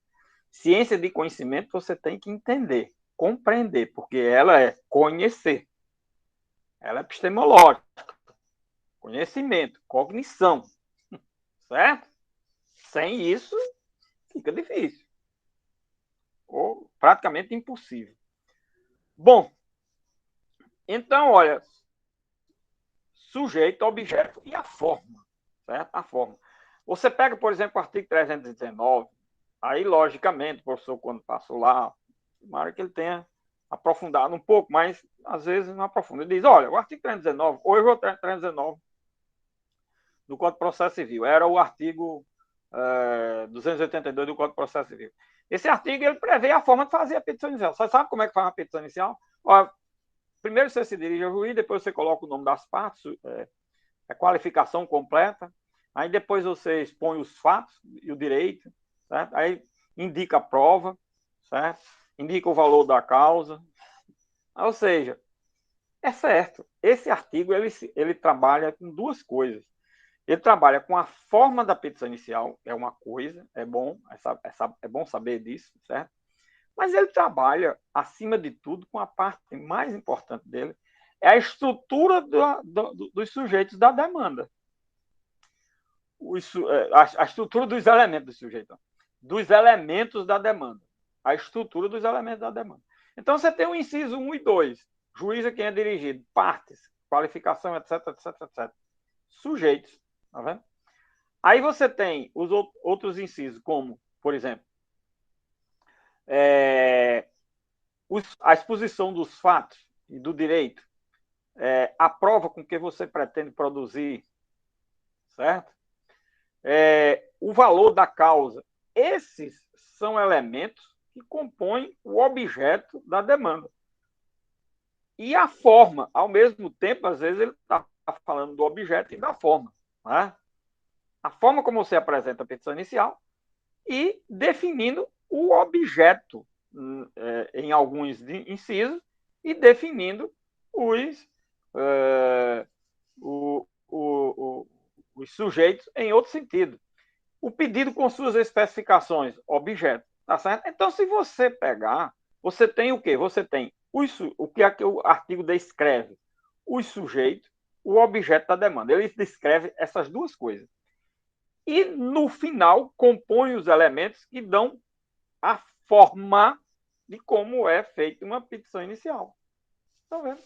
Ciência de conhecimento você tem que entender, compreender, porque ela é conhecer. Ela é epistemológica, conhecimento, cognição. Certo? Sem isso, fica difícil. Ou praticamente impossível. Bom, então, olha, sujeito, objeto e a forma. Certo? A forma. Você pega, por exemplo, o artigo 319, aí, logicamente, o professor, quando passou lá, tomara que ele tenha aprofundado um pouco, mas às vezes não aprofunda. Ele diz, olha, o artigo 319, hoje o 319 do Código de Processo Civil, era o artigo 282 do Código de Processo Civil. Esse artigo, ele prevê a forma de fazer a petição inicial. Você sabe como é que faz uma petição inicial? Olha, primeiro você se dirige ao juiz, depois você coloca o nome das partes, a qualificação completa, aí depois você expõe os fatos e o direito, certo? Aí indica a prova, certo? Indica o valor da causa. Ou seja, é certo. Esse artigo ele trabalha com duas coisas. Ele trabalha com a forma da petição inicial, é uma coisa, é bom saber disso, certo? Mas ele trabalha, acima de tudo, com a parte mais importante dele, é a estrutura dos sujeitos da demanda. A estrutura dos elementos do sujeito, dos elementos da demanda. A estrutura dos elementos da demanda. Então, você tem o inciso 1 e 2. Juiz a quem é dirigido. Partes, qualificação, etc, etc, etc. Sujeitos. Tá vendo? Aí você tem os outros incisos, como, por exemplo, a exposição dos fatos e do direito, a prova com que você pretende produzir, certo? O valor da causa. Esses são elementos que compõem o objeto da demanda. E a forma, ao mesmo tempo, às vezes ele está falando do objeto e da forma. Né? A forma como você apresenta a petição inicial e definindo o objeto em alguns incisos e definindo os, os sujeitos em outro sentido. O pedido com suas especificações, objeto, tá certo? Então, se você pegar, você tem o quê? Você tem o que aqui o artigo descreve, os sujeitos, o objeto da demanda. Ele descreve essas duas coisas. E, no final, compõe os elementos que dão a forma de como é feita uma petição inicial. Tá vendo?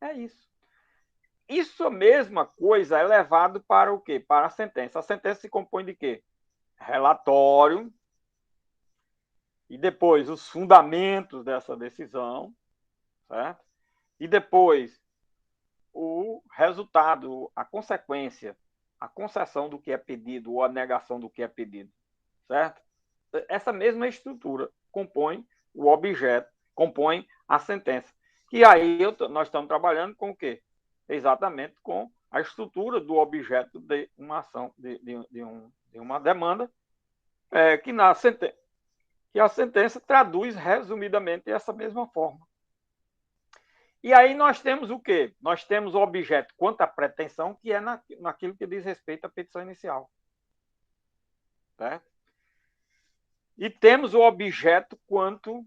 É isso. Isso mesma coisa é levado para o quê? Para a sentença. A sentença se compõe de quê? Relatório, e depois os fundamentos dessa decisão, certo? E depois o resultado, a consequência, a concessão do que é pedido ou a negação do que é pedido, certo? Essa mesma estrutura compõe o objeto, compõe a sentença. E aí nós estamos trabalhando com o quê? exatamente com a estrutura do objeto de uma ação, de uma demanda, que a sentença traduz resumidamente essa mesma forma. E aí nós temos o quê? Nós temos o objeto quanto à pretensão, que é naquilo que diz respeito à petição inicial. Certo? E temos o objeto quanto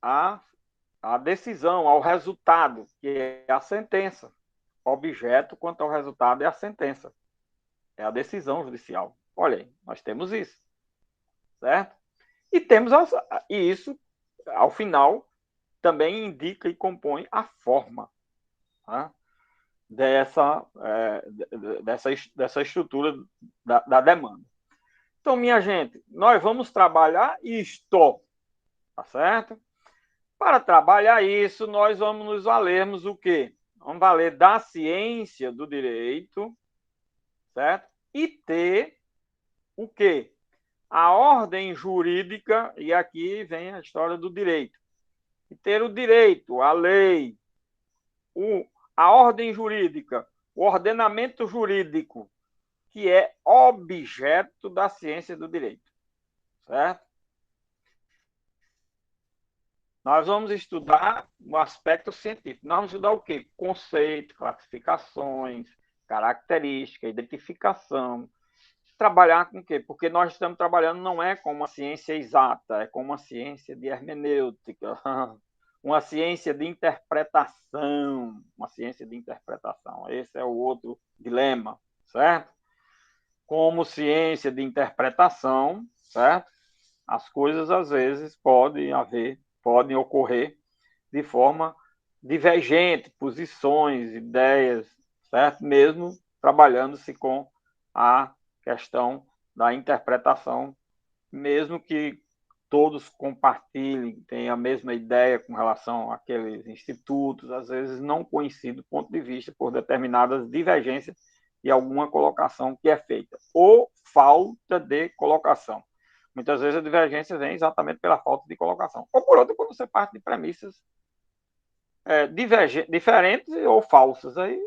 à decisão, ao resultado, que é a sentença. O objeto quanto ao resultado é a sentença. É a decisão judicial. Olha aí, nós temos isso. Certo? E isso, ao final, também indica e compõe a forma, tá? dessa estrutura da demanda. Então, minha gente, nós vamos trabalhar isto, tá certo? Para trabalhar isso, nós vamos nos valermos o quê? Vamos valer da ciência do direito, certo? E ter o quê? A ordem jurídica, e aqui vem a história do direito. E ter o direito, a lei, a ordem jurídica, o ordenamento jurídico, que é objeto da ciência do direito. Certo? Nós vamos estudar o aspecto científico. Nós vamos estudar o quê? Conceito, classificações, característica, identificação. Trabalhar com o quê? Porque nós estamos trabalhando não é com uma ciência exata, é com uma ciência de hermenêutica, uma ciência de interpretação, uma ciência de interpretação. Esse é o outro dilema, certo? Como ciência de interpretação, certo? As coisas às vezes podem ocorrer de forma divergente, posições, ideias, certo? Mesmo trabalhando-se com a questão da interpretação, mesmo que todos compartilhem, tenham a mesma ideia com relação àqueles institutos, às vezes não coincide do ponto de vista por determinadas divergências e alguma colocação que é feita, ou falta de colocação. Muitas vezes a divergência vem exatamente pela falta de colocação. Ou por outro, quando você parte de premissas diferentes ou falsas, aí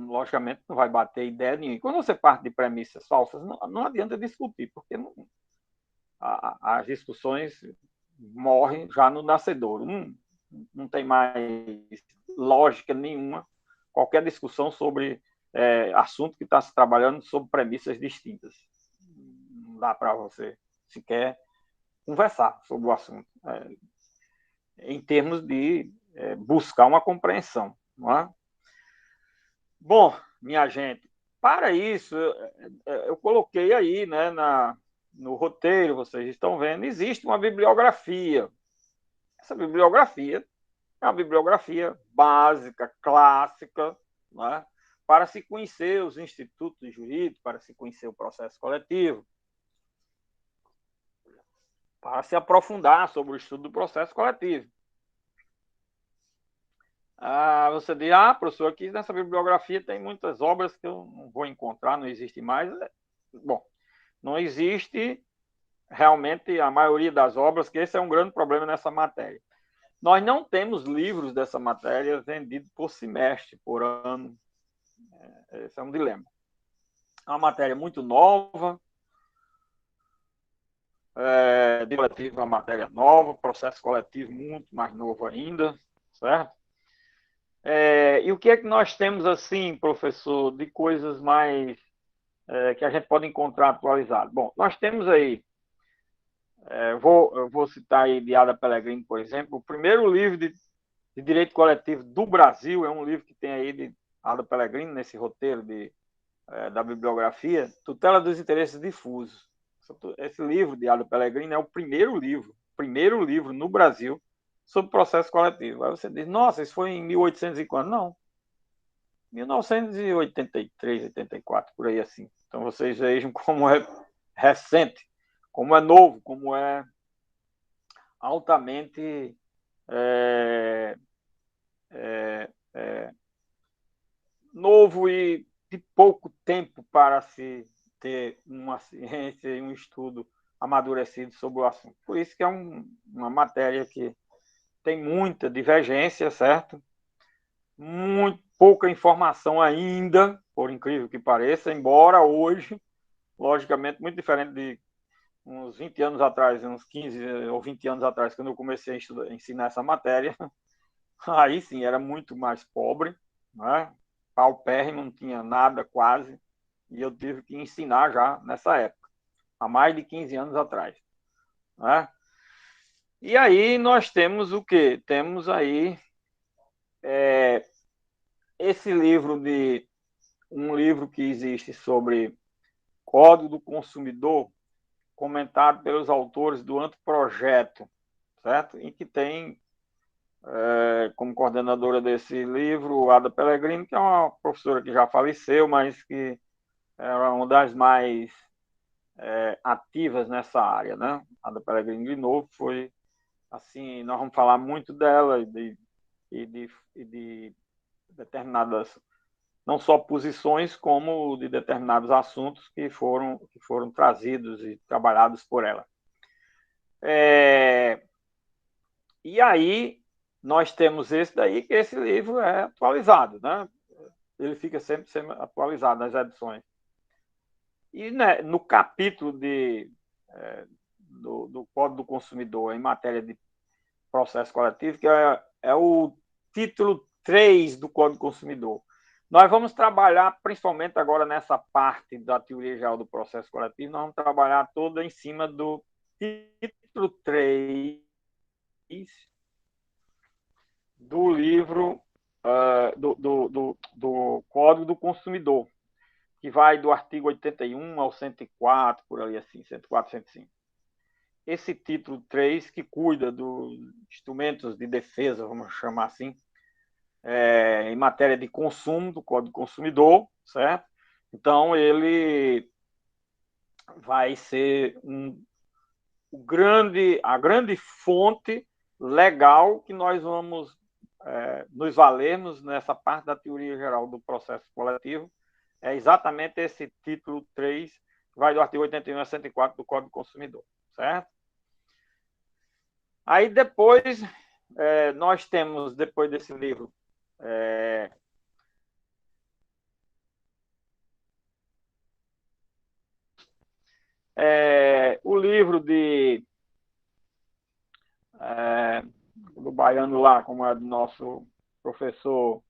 logicamente não vai bater ideia nenhuma. Quando você parte de premissas falsas, não adianta discutir, porque as discussões morrem já no nascedouro. Não tem mais lógica nenhuma qualquer discussão sobre assunto que está se trabalhando sobre premissas distintas. Não dá para você sequer conversar sobre o assunto, em termos de buscar uma compreensão. Não é? Bom, minha gente, para isso, eu coloquei aí, né, no roteiro, vocês estão vendo, existe uma bibliografia. Essa bibliografia é uma bibliografia básica, clássica, né, para se conhecer os institutos jurídicos, para se conhecer o processo coletivo, para se aprofundar sobre o estudo do processo coletivo. Você diz, professor, aqui nessa bibliografia tem muitas obras que eu não vou encontrar, não existe mais. Bom, não existe realmente a maioria das obras, que esse é um grande problema nessa matéria. Nós não temos livros dessa matéria vendidos por semestre, por ano. Esse é um dilema. É uma matéria muito nova, coletivo é uma matéria nova, processo coletivo muito mais novo ainda, certo? E o que é que nós temos, assim, professor, de coisas mais que a gente pode encontrar atualizado? Bom, nós temos aí, eu vou citar aí de Ada Pellegrini, por exemplo, o primeiro livro de direito coletivo do Brasil, é um livro que tem aí de Ada Pellegrini, nesse roteiro da bibliografia, Tutela dos Interesses Difusos. Esse livro de Ada Pellegrini é o primeiro livro no Brasil sobre processo coletivo. Aí você diz, nossa, isso foi em 1800 e quando? Não. 1983, 84, por aí assim. Então vocês vejam como é recente, como é novo, como é altamente novo e de pouco tempo para se ter uma ciência e um estudo amadurecido sobre o assunto. Por isso que é uma matéria que tem muita divergência, certo? pouca informação ainda, por incrível que pareça, embora hoje, logicamente, muito diferente de uns 20 anos atrás, uns 15 ou 20 anos atrás, quando eu comecei a ensinar essa matéria, aí sim, era muito mais pobre, né? Paupérrimo, não tinha nada quase, e eu tive que ensinar já nessa época, há mais de 15 anos atrás. Né? E aí nós temos o quê? Temos aí esse livro um livro que existe sobre Código do Consumidor, comentado pelos autores do anteprojeto, certo? E que tem como coordenadora desse livro Ada Pellegrini, que é uma professora que já faleceu, mas que era uma das mais ativas nessa área, né? Ada Pellegrini, de novo, foi assim, nós vamos falar muito dela e de determinadas, não só posições, como de determinados assuntos que foram trazidos e trabalhados por ela. E aí, nós temos esse daí, que esse livro é atualizado, né? Ele fica sempre sendo atualizado nas edições. E né, no capítulo do Código do Consumidor em matéria de processo coletivo, que é o título 3 do Código do Consumidor. Nós vamos trabalhar, principalmente agora nessa parte da teoria geral do processo coletivo, nós vamos trabalhar toda em cima do título 3 do livro do Código do Consumidor, que vai do artigo 81 ao 104, por ali assim, 104, 105. Esse título 3, que cuida dos instrumentos de defesa, vamos chamar assim, em matéria de consumo, do Código do Consumidor, certo? Então, ele vai ser a grande fonte legal que nós vamos nos valermos nessa parte da teoria geral do processo coletivo. É exatamente esse título 3, que vai do artigo 81 a 104 do Código do Consumidor, certo? Aí depois, nós temos, depois desse livro, o livro do baiano lá, como é do nosso professor,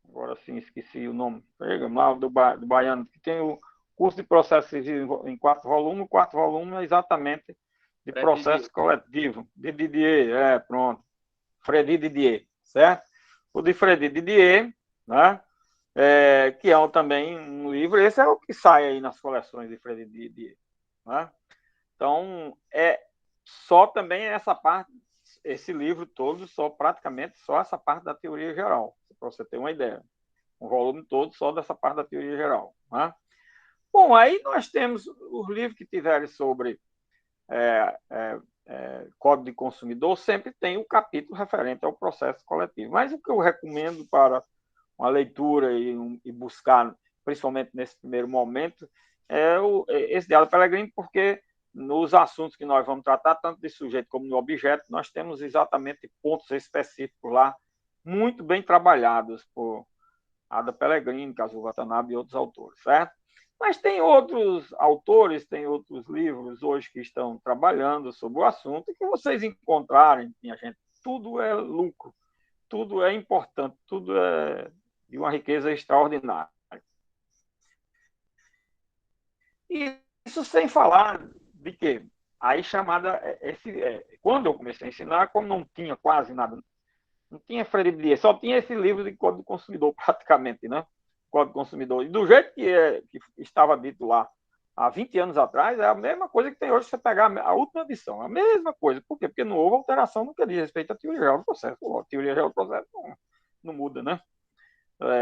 agora sim esqueci o nome, lá do baiano, que tem o curso de processo civil em 4 volumes. O 4 volume é exatamente de processo coletivo, de Didier, pronto, Freddy Didier, certo? O de Freddy Didier, né? Que é também um livro, esse é o que sai aí nas coleções de Freddy Didier, né? Então, só também essa parte, esse livro todo, praticamente só essa parte da teoria geral, para você ter uma ideia. Um volume todo só dessa parte da teoria geral. Né? Bom, aí nós temos os livros que tiverem sobre Código de Consumidor, sempre tem um capítulo referente ao processo coletivo. Mas o que eu recomendo para uma leitura e buscar, principalmente nesse primeiro momento, esse diálogo Pellegrini, porque nos assuntos que nós vamos tratar, tanto de sujeito como de objeto, nós temos exatamente pontos específicos lá, muito bem trabalhados por Ada Pellegrini, Kazuo Watanabe e outros autores, certo? Mas tem outros autores, tem outros livros hoje que estão trabalhando sobre o assunto, e que vocês encontrarem, minha gente, tudo é lucro, tudo é importante, tudo é de uma riqueza extraordinária. E isso sem falar de que aí chamada quando eu comecei a ensinar, como não tinha quase nada, não tinha Freire Dias, só tinha esse livro de Código do Consumidor praticamente, né? Código do Consumidor. E do jeito que estava dito lá há 20 anos atrás, é a mesma coisa que tem hoje, você pegar a última edição, a mesma coisa. Por quê? Porque não houve alteração no que diz respeito à teoria geral do processo. A teoria geral do processo não muda, né?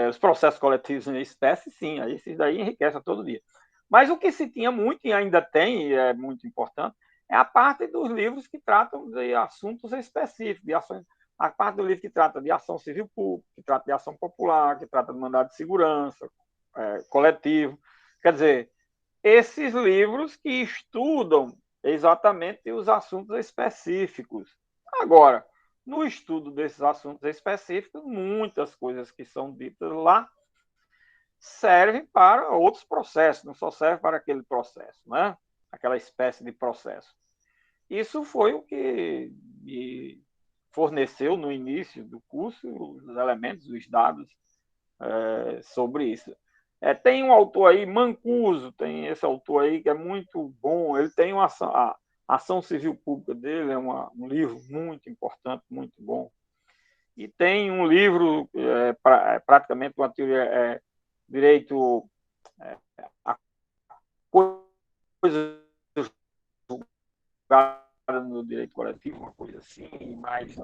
Os processos coletivos em espécie, sim, aí esses daí enriquecem todo dia. Mas o que se tinha muito e ainda tem, e é muito importante, é a parte dos livros que tratam de assuntos específicos, de ações, a parte do livro que trata de ação civil pública, que trata de ação popular, que trata de mandado de segurança coletivo. Quer dizer, esses livros que estudam exatamente os assuntos específicos. Agora, No estudo desses assuntos específicos, muitas coisas que são ditas lá servem para outros processos, não só serve para aquele processo, né? Aquela espécie de processo. Isso foi o que me forneceu no início do curso os elementos, os dados sobre isso. Tem um autor aí, Mancuso, tem esse autor aí que é muito bom. Ele tem a ação civil pública dele, é um livro muito importante, muito bom. E tem um livro, praticamente uma teoria, direito a coisas julgadas no direito coletivo, uma coisa assim, mas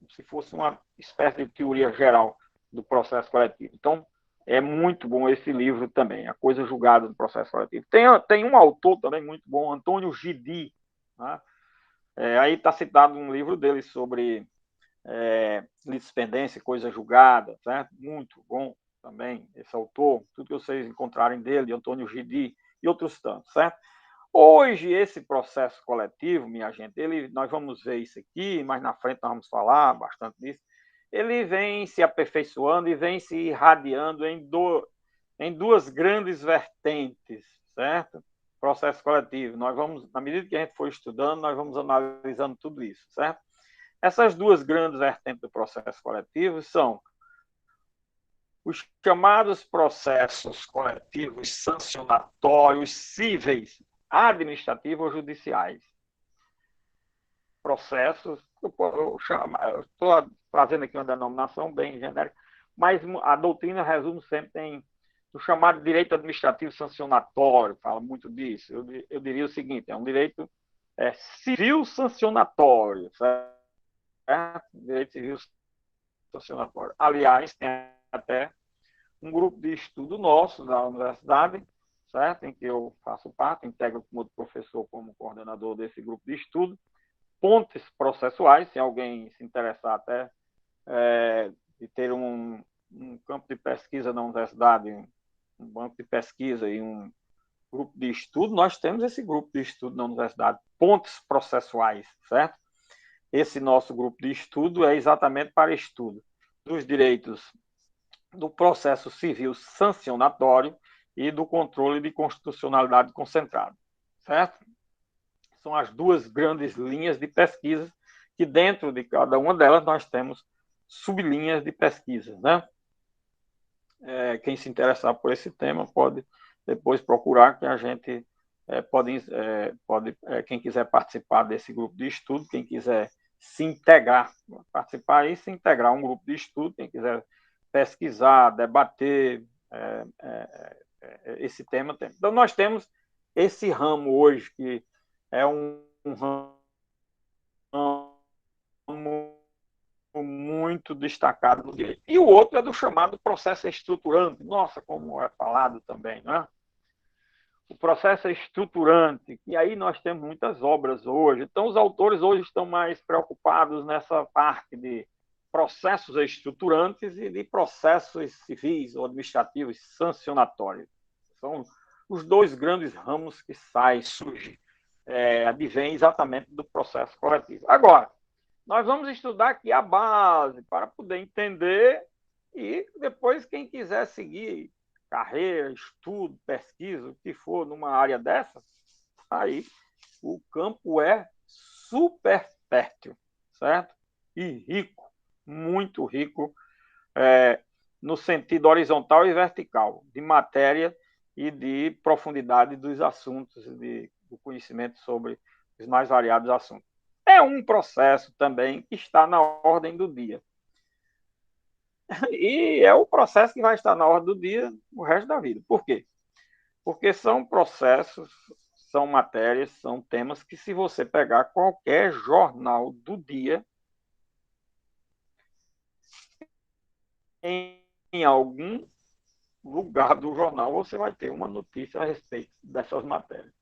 se fosse uma espécie de teoria geral do processo coletivo. Então, é muito bom esse livro também, A Coisa Julgada do Processo Coletivo. Tem um autor também muito bom, Antônio Gidi, né? Aí está citado um livro dele sobre litispendência, coisa julgada, certo? Muito bom também esse autor, tudo que vocês encontrarem dele, Antônio Gidi e outros tantos, certo? Hoje, esse processo coletivo, minha gente, nós vamos ver isso aqui, mais na frente nós vamos falar bastante disso, ele vem se aperfeiçoando e vem se irradiando em duas grandes vertentes, certo? Processo coletivo. Nós vamos, na medida que a gente for estudando, nós vamos analisando tudo isso, certo? Essas duas grandes vertentes do processo coletivo são os chamados processos coletivos sancionatórios cíveis, administrativos ou judiciais. Processos, eu estou trazendo aqui uma denominação bem genérica, mas a doutrina resume sempre em o chamado direito administrativo sancionatório, fala muito disso. Eu diria o seguinte, é um direito civil sancionatório, certo? Direito civil sancionatório. Aliás, tem até um grupo de estudo nosso da universidade, certo? Em que eu faço parte, integro como outro professor como coordenador desse grupo de estudo, pontes processuais, se alguém se interessar até de ter um campo de pesquisa na universidade, um banco de pesquisa e um grupo de estudo, nós temos esse grupo de estudo na universidade, pontes processuais, certo? Esse nosso grupo de estudo é exatamente para estudo dos direitos do processo civil sancionatório e do controle de constitucionalidade concentrado, certo? São as duas grandes linhas de pesquisa que dentro de cada uma delas nós temos sublinhas de pesquisa, né? Quem se interessar por esse tema pode depois procurar que a gente pode quem quiser participar desse grupo de estudo, quem quiser se integrar, participar e se integrar a um grupo de estudo, quem quiser pesquisar, debater esse tema. Então, nós temos esse ramo hoje, que é um ramo muito destacado no direito. E o outro é do chamado processo estruturante. Nossa, como é falado também, né? O processo estruturante, e aí nós temos muitas obras hoje. Então, os autores hoje estão mais preocupados nessa parte de processos estruturantes e de processos civis ou administrativos sancionatórios. São os dois grandes ramos que surgem, advêm exatamente do processo coletivo. Agora, nós vamos estudar aqui a base para poder entender e depois quem quiser seguir carreira, estudo, pesquisa, o que for numa área dessa, aí o campo é super fértil, certo? E rico, muito rico, no sentido horizontal e vertical, de matéria e de profundidade dos assuntos, do conhecimento sobre os mais variados assuntos. É um processo também que está na ordem do dia. E é o processo que vai estar na ordem do dia o resto da vida. Por quê? Porque são processos, são matérias, são temas que, se você pegar qualquer jornal do dia, em algum lugar do jornal, você vai ter uma notícia a respeito dessas matérias.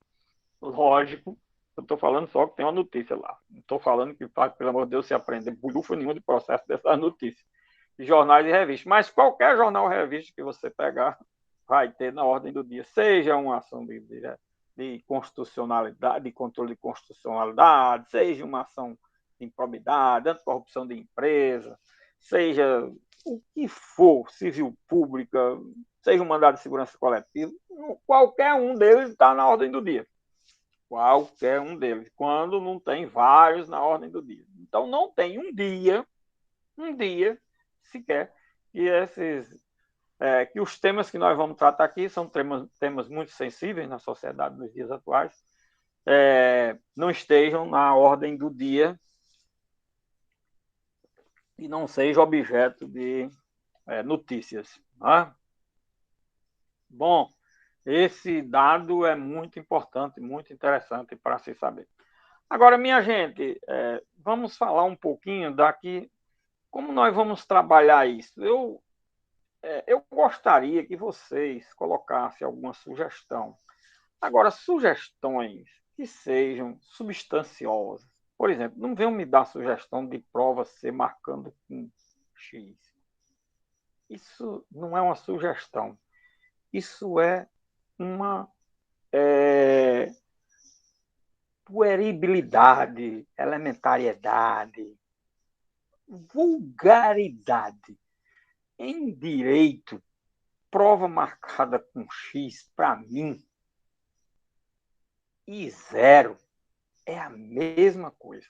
Lógico, eu estou falando só que tem uma notícia lá. Não estou falando que, pelo amor de Deus, se aprender bulhufa nenhuma de processo dessas notícias. De jornais e revistas. Mas qualquer jornal ou revista que você pegar, vai ter na ordem do dia. Seja uma ação de constitucionalidade, de controle de constitucionalidade, seja uma ação de improbidade, anticorrupção de empresa, seja o que for, civil pública, seja um mandado de segurança coletiva, qualquer um deles está na ordem do dia. Qualquer um deles, quando não tem vários na ordem do dia. Então, não tem um dia sequer que os temas que nós vamos tratar aqui são temas muito sensíveis na sociedade nos dias atuais, não estejam na ordem do dia e não sejam objeto de notícias. Né? Bom, esse dado é muito importante, muito interessante para se saber. Agora, minha gente, vamos falar um pouquinho daqui, como nós vamos trabalhar isso. Eu gostaria que vocês colocassem alguma sugestão. Agora, sugestões que sejam substanciosas. Por exemplo, não venham me dar sugestão de prova ser marcando com X. Isso não é uma sugestão. Isso é uma pueribilidade, elementariedade, vulgaridade. Em direito, prova marcada com X, para mim, e zero é a mesma coisa.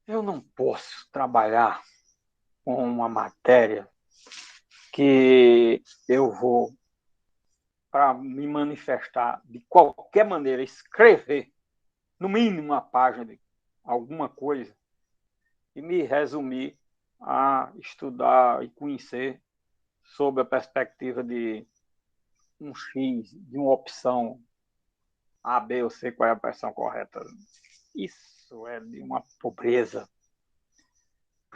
Eu não posso trabalhar com uma matéria que eu vou, para me manifestar de qualquer maneira, escrever, no mínimo uma página de alguma coisa, e me resumir a estudar e conhecer sob a perspectiva de um X, de uma opção A, B ou C, qual é a versão correta. Isso é de uma pobreza.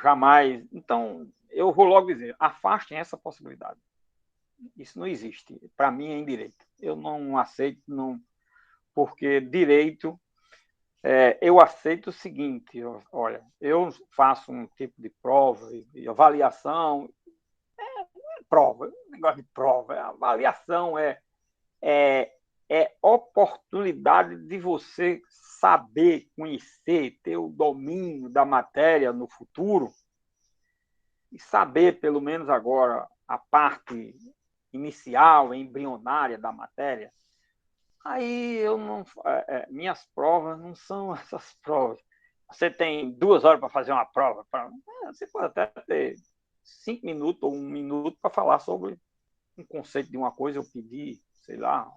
Jamais. Então, eu vou logo dizer, afastem essa possibilidade. Isso não existe. Para mim é em direito. Eu não aceito, não, porque direito, eu aceito o seguinte, olha, eu faço um tipo de prova, de avaliação, prova, negócio de prova, avaliação é oportunidade de você saber, conhecer, ter o domínio da matéria no futuro e saber, pelo menos agora, a parte inicial, embrionária da matéria. Aí eu não, minhas provas não são essas provas. Você tem 2 horas para fazer uma prova. Você pode até ter 5 minutos ou 1 minuto para falar sobre um conceito de uma coisa, eu pedir, sei lá,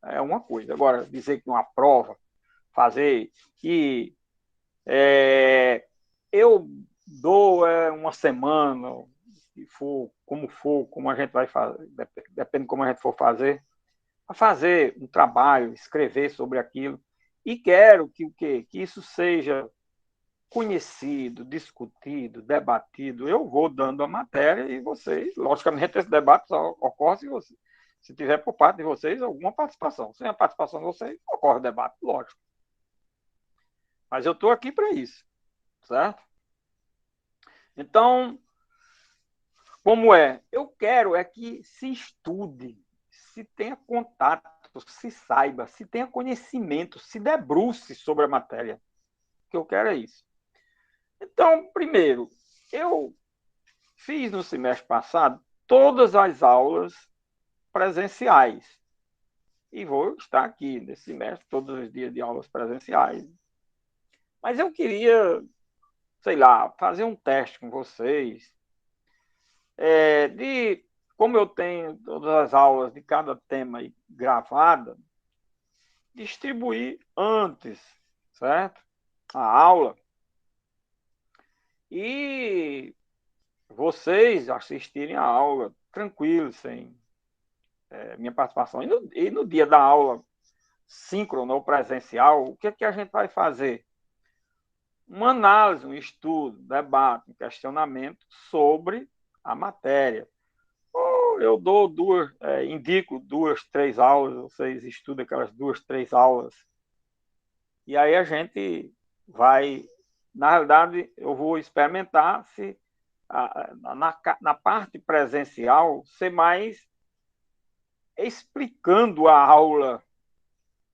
é uma coisa. Agora, dizer que uma prova, fazer que eu dou uma semana, se for, como a gente vai fazer, depende de como a gente for fazer, a fazer um trabalho, escrever sobre aquilo, e quero que isso seja conhecido, discutido, debatido. Eu vou dando a matéria e vocês, logicamente, esse debate só ocorre se tiver por parte de vocês alguma participação. Sem a participação de vocês, ocorre o debate, lógico. Mas eu estou aqui para isso, certo? Então, como é? Eu quero que se estude, se tenha contato, se saiba, se tenha conhecimento, se debruce sobre a matéria. O que eu quero é isso. Então, primeiro, eu fiz no semestre passado todas as aulas presenciais. E vou estar aqui nesse semestre, todos os dias de aulas presenciais. Mas eu queria, sei lá, fazer um teste com vocês, de como eu tenho todas as aulas de cada tema gravada, distribuir antes, certo? A aula. E vocês assistirem a aula tranquilo, sem minha participação. E no dia da aula síncrono ou presencial, o que a gente vai fazer? Uma análise, um estudo, um debate, um questionamento sobre a matéria. Eu dou indico 2, 3 aulas, vocês estudam aquelas 2, 3 aulas. E aí a gente vai, na realidade, eu vou experimentar se na parte presencial ser mais explicando a aula.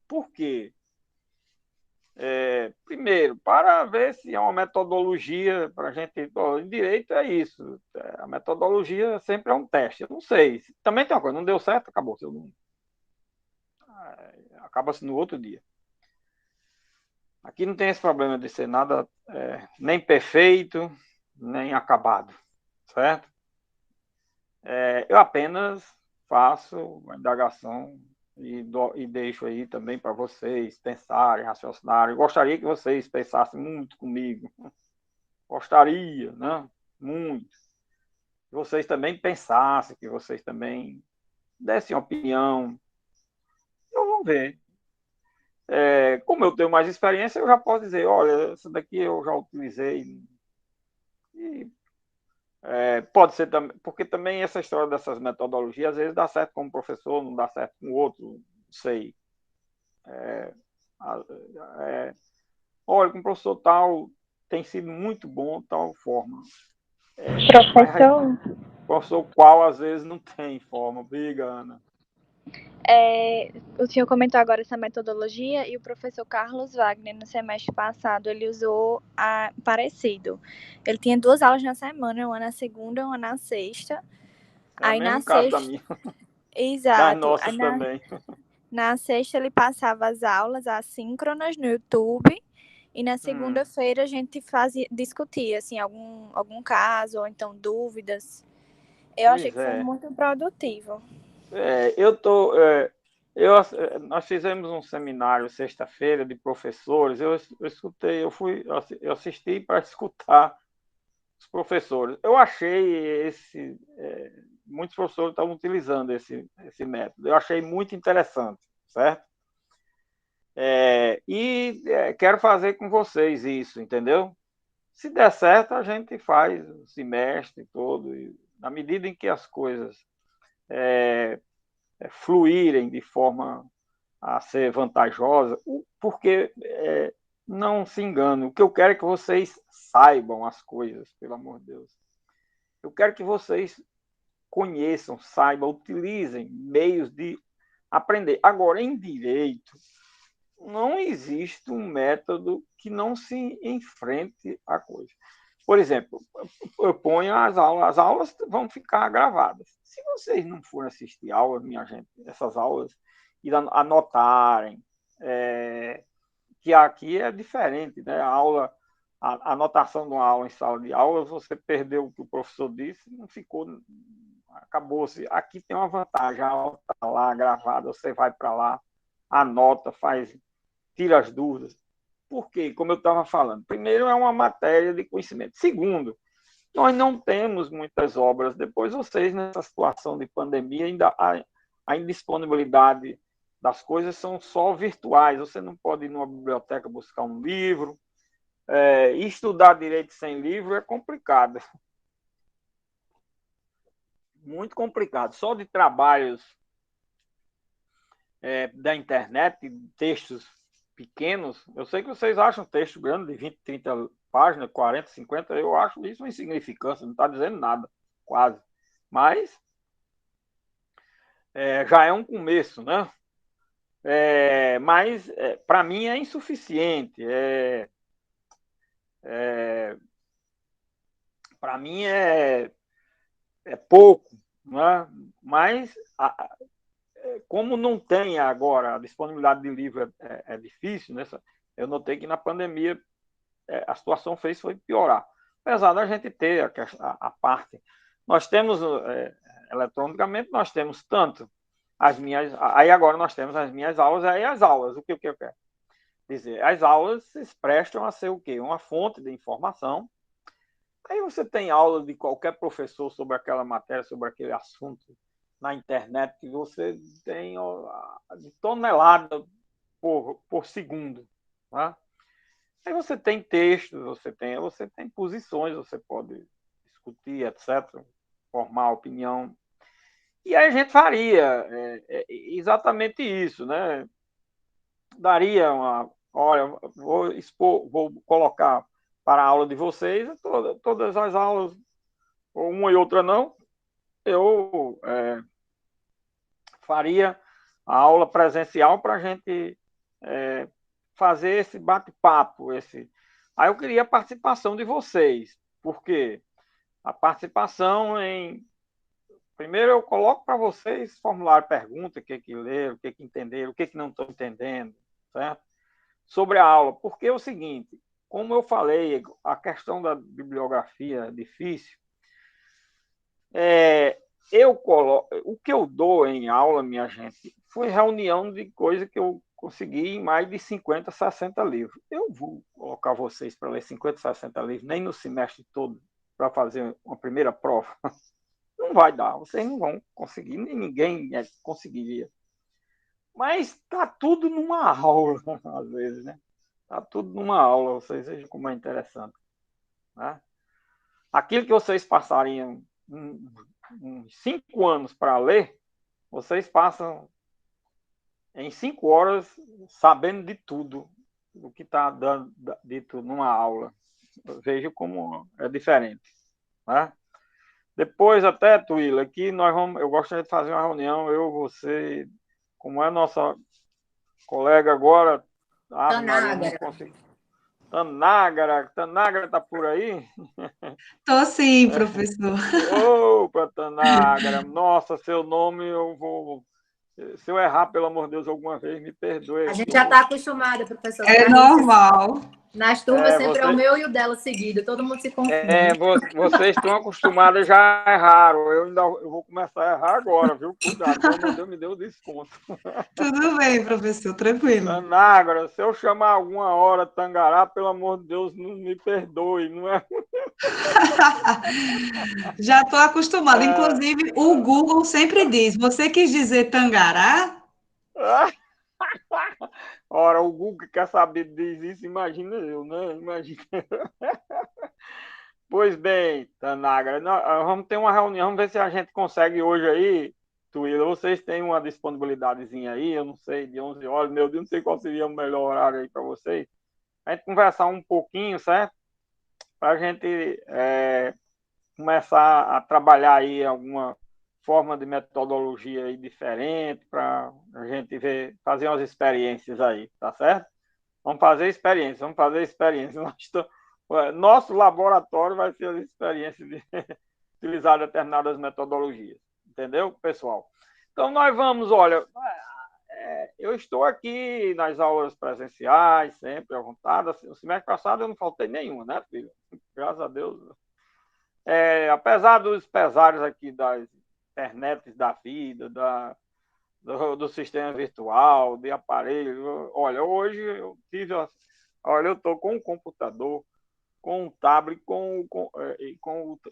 Por quê? Primeiro, para ver se é uma metodologia para a gente. Bom, em direito é isso. A metodologia sempre é um teste. Eu não sei. Também tem uma coisa, não deu certo, acabou. Acaba-se no outro dia. Aqui não tem esse problema de ser nada nem perfeito, nem acabado, certo? Eu apenas faço uma indagação e deixo aí também para vocês pensarem, raciocinarem. Eu gostaria que vocês pensassem muito comigo. Gostaria, né? Muito. Que vocês também pensassem, que vocês também dessem opinião. Eu vou ver. Como eu tenho mais experiência, eu já posso dizer, olha, essa daqui eu já utilizei. E pode ser também, porque também essa história dessas metodologias, às vezes dá certo com um professor, não dá certo com o outro, não sei. Olha, com o professor tal tem sido muito bom, tal forma. Mas Professor, professor qual às vezes não tem forma, briga, Ana. o senhor comentou agora essa metodologia e o professor Carlos Wagner, no semestre passado, ele usou parecido. Ele tinha 2 aulas na semana, uma na segunda e uma na sexta. É o Aí na mesmo caso da sexta, minha, das exato. Aí nossas também. na sexta ele passava as aulas assíncronas no YouTube. E na Hum, segunda-feira a gente discutia assim, algum caso, ou então dúvidas. Eu achei pois que foi é. muito produtivo. Eu tô, nós fizemos um seminário sexta-feira de professores. Eu escutei, eu assisti para escutar os professores. Eu achei muitos professores estavam utilizando esse método. Eu achei muito interessante, certo? Quero fazer com vocês isso, entendeu? Se der certo, a gente faz o semestre todo, e na medida em que as coisas fluírem de forma a ser vantajosa, porque não se engane, o que eu quero é que vocês saibam as coisas, pelo amor de Deus. Eu quero que vocês conheçam, saibam, utilizem meios de aprender. Agora, em direito, não existe um método que não se enfrente a coisa. Por exemplo, eu ponho as aulas vão ficar gravadas. Se vocês não forem assistir aulas, minha gente, essas aulas, e anotarem, que aqui é diferente, né? A anotação de uma aula em sala de aula, você perdeu o que o professor disse, não ficou, acabou-se. Aqui tem uma vantagem, a aula está lá gravada, você vai para lá, anota, tira as dúvidas. Por quê? Como eu estava falando, primeiro é uma matéria de conhecimento. Segundo, nós não temos muitas obras. Depois vocês, nessa situação de pandemia, ainda a indisponibilidade das coisas são só virtuais. Você não pode ir numa biblioteca buscar um livro. Estudar direito sem livro é complicado. Muito complicado. Só de trabalhos da internet, textos pequenos. Eu sei que vocês acham texto grande de 20, 30 páginas, 40, 50. Eu acho isso uma insignificância, não está dizendo nada, quase. Mas já é um começo, né? Mas para mim é insuficiente. Para mim é pouco, né? Mas como não tem agora a disponibilidade de livro é difícil, né? Eu notei que na pandemia a situação foi piorar. Apesar da gente ter a parte. Nós temos, eletronicamente, nós temos tanto as minhas. Aí agora nós temos as minhas aulas, aí as aulas. O que eu quero dizer? As aulas se prestam a ser o quê? Uma fonte de informação. Aí você tem aula de qualquer professor sobre aquela matéria, sobre aquele assunto na internet, que você tem de tonelada por segundo. Tá? Aí você tem textos, você tem posições, você pode discutir, etc., formar opinião. E aí a gente faria exatamente isso, né? Daria uma. Olha, vou expor, vou colocar para a aula de vocês todas as aulas, ou uma e outra não, eu faria a aula presencial para a gente fazer esse bate-papo. Aí eu queria a participação de vocês, porque a participação em... Primeiro eu coloco para vocês formulário pergunta, o que leram, o que entenderam, o que não estão entendendo, certo? Sobre a aula, porque é o seguinte, como eu falei, a questão da bibliografia é difícil. O que eu dou em aula, minha gente, foi reunião de coisa que eu consegui em mais de 50, 60 livros. Eu vou colocar vocês para ler 50, 60 livros, nem no semestre todo, para fazer uma primeira prova. Não vai dar, vocês não vão conseguir, nem ninguém conseguiria. Mas está tudo numa aula, às vezes, né? Está tudo numa aula, vocês vejam como é interessante. Né? Aquilo que vocês passariam uns 5 anos para ler, vocês passam em 5 horas sabendo de tudo, o que está dito numa aula. Veja como é diferente. Né? Depois até, Tuíla, aqui eu gostaria de fazer uma reunião, você, como é nossa colega agora, Maria, não consegui. Tanágara tá por aí? Tô sim, professor. Opa, Tanágara, nossa, seu nome eu vou... Se eu errar, pelo amor de Deus, alguma vez, me perdoe. A gente já está acostumado, professor. É normal. Nas turmas sempre é o meu e o dela seguido, todo mundo se confunde. Vocês estão acostumados, já erraram. Eu vou começar a errar agora, viu? Cuidado, pelo amor de Deus, me deu desconto. Tudo bem, professor, tranquilo. Tanágara, se eu chamar alguma hora Tangará, pelo amor de Deus, não me perdoe, não é? Já estou acostumada. Inclusive, o Google sempre diz, você quis dizer Tangará? Ora, o Google quer saber diz isso, imagina eu, né? Imagina. Pois bem, Tanágara, vamos ter uma reunião, vamos ver se a gente consegue hoje aí, Tuíla, vocês têm uma disponibilidadezinha aí, eu não sei, de 11 horas, meu Deus, não sei qual seria o melhor horário aí para vocês. A gente conversar um pouquinho, certo? Para a gente começar a trabalhar aí alguma forma de metodologia aí diferente, para a gente fazer umas experiências aí, tá certo? Vamos fazer experiência. Nosso laboratório vai ser as experiências de utilizar determinadas metodologias. Entendeu, pessoal? Então, nós vamos, olha, eu estou aqui nas aulas presenciais, sempre à vontade. O semestre passado eu não faltei nenhuma, né, filho? Graças a Deus. Apesar dos pesares aqui das internets da vida, do sistema virtual, de aparelho. Olha, hoje eu estou com um computador, com um tablet, com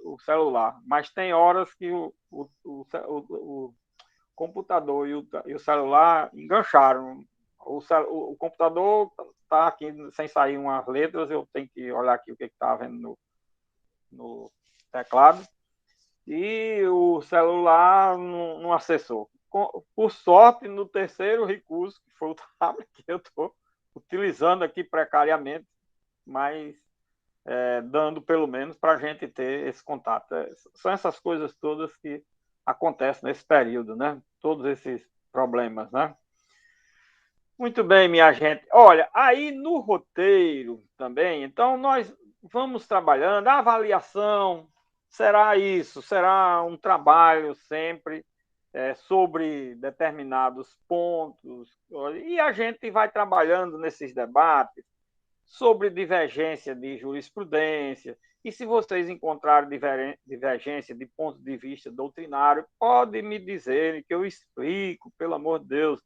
o celular, mas tem horas que o computador e o celular engancharam. O computador está aqui sem sair umas letras, eu tenho que olhar aqui o que está vendo no teclado, e o celular não acessou. Por sorte, no terceiro recurso, que foi o tablet, que eu estou utilizando aqui precariamente, mas dando pelo menos para a gente ter esse contato. São essas coisas todas que acontecem nesse período, né? Todos esses problemas, né? Muito bem, minha gente. Olha, aí no roteiro também, então nós vamos trabalhando, a avaliação será isso, será um trabalho sempre sobre determinados pontos, e a gente vai trabalhando nesses debates sobre divergência de jurisprudência, e se vocês encontrarem divergência de ponto de vista doutrinário, pode me dizer que eu explico, pelo amor de Deus.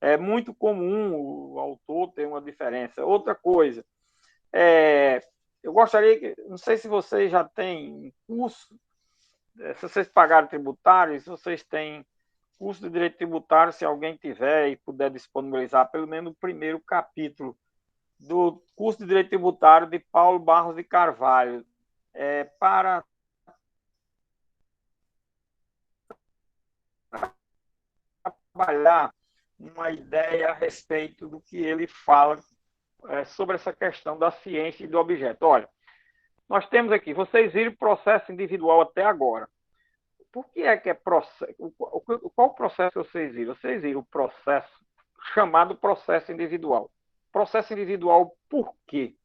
É muito comum o autor ter uma diferença. Outra coisa, eu gostaria que, não sei se vocês já têm curso, se vocês pagaram tributário, se vocês têm curso de direito tributário, se alguém tiver e puder disponibilizar pelo menos o primeiro capítulo do curso de direito tributário de Paulo Barros de Carvalho, para trabalhar uma ideia a respeito do que ele fala sobre essa questão da ciência e do objeto. Olha, nós temos aqui, vocês viram o processo individual até agora. Por que é processo? Qual processo vocês viram? Vocês viram o processo chamado processo individual. Processo individual por quê?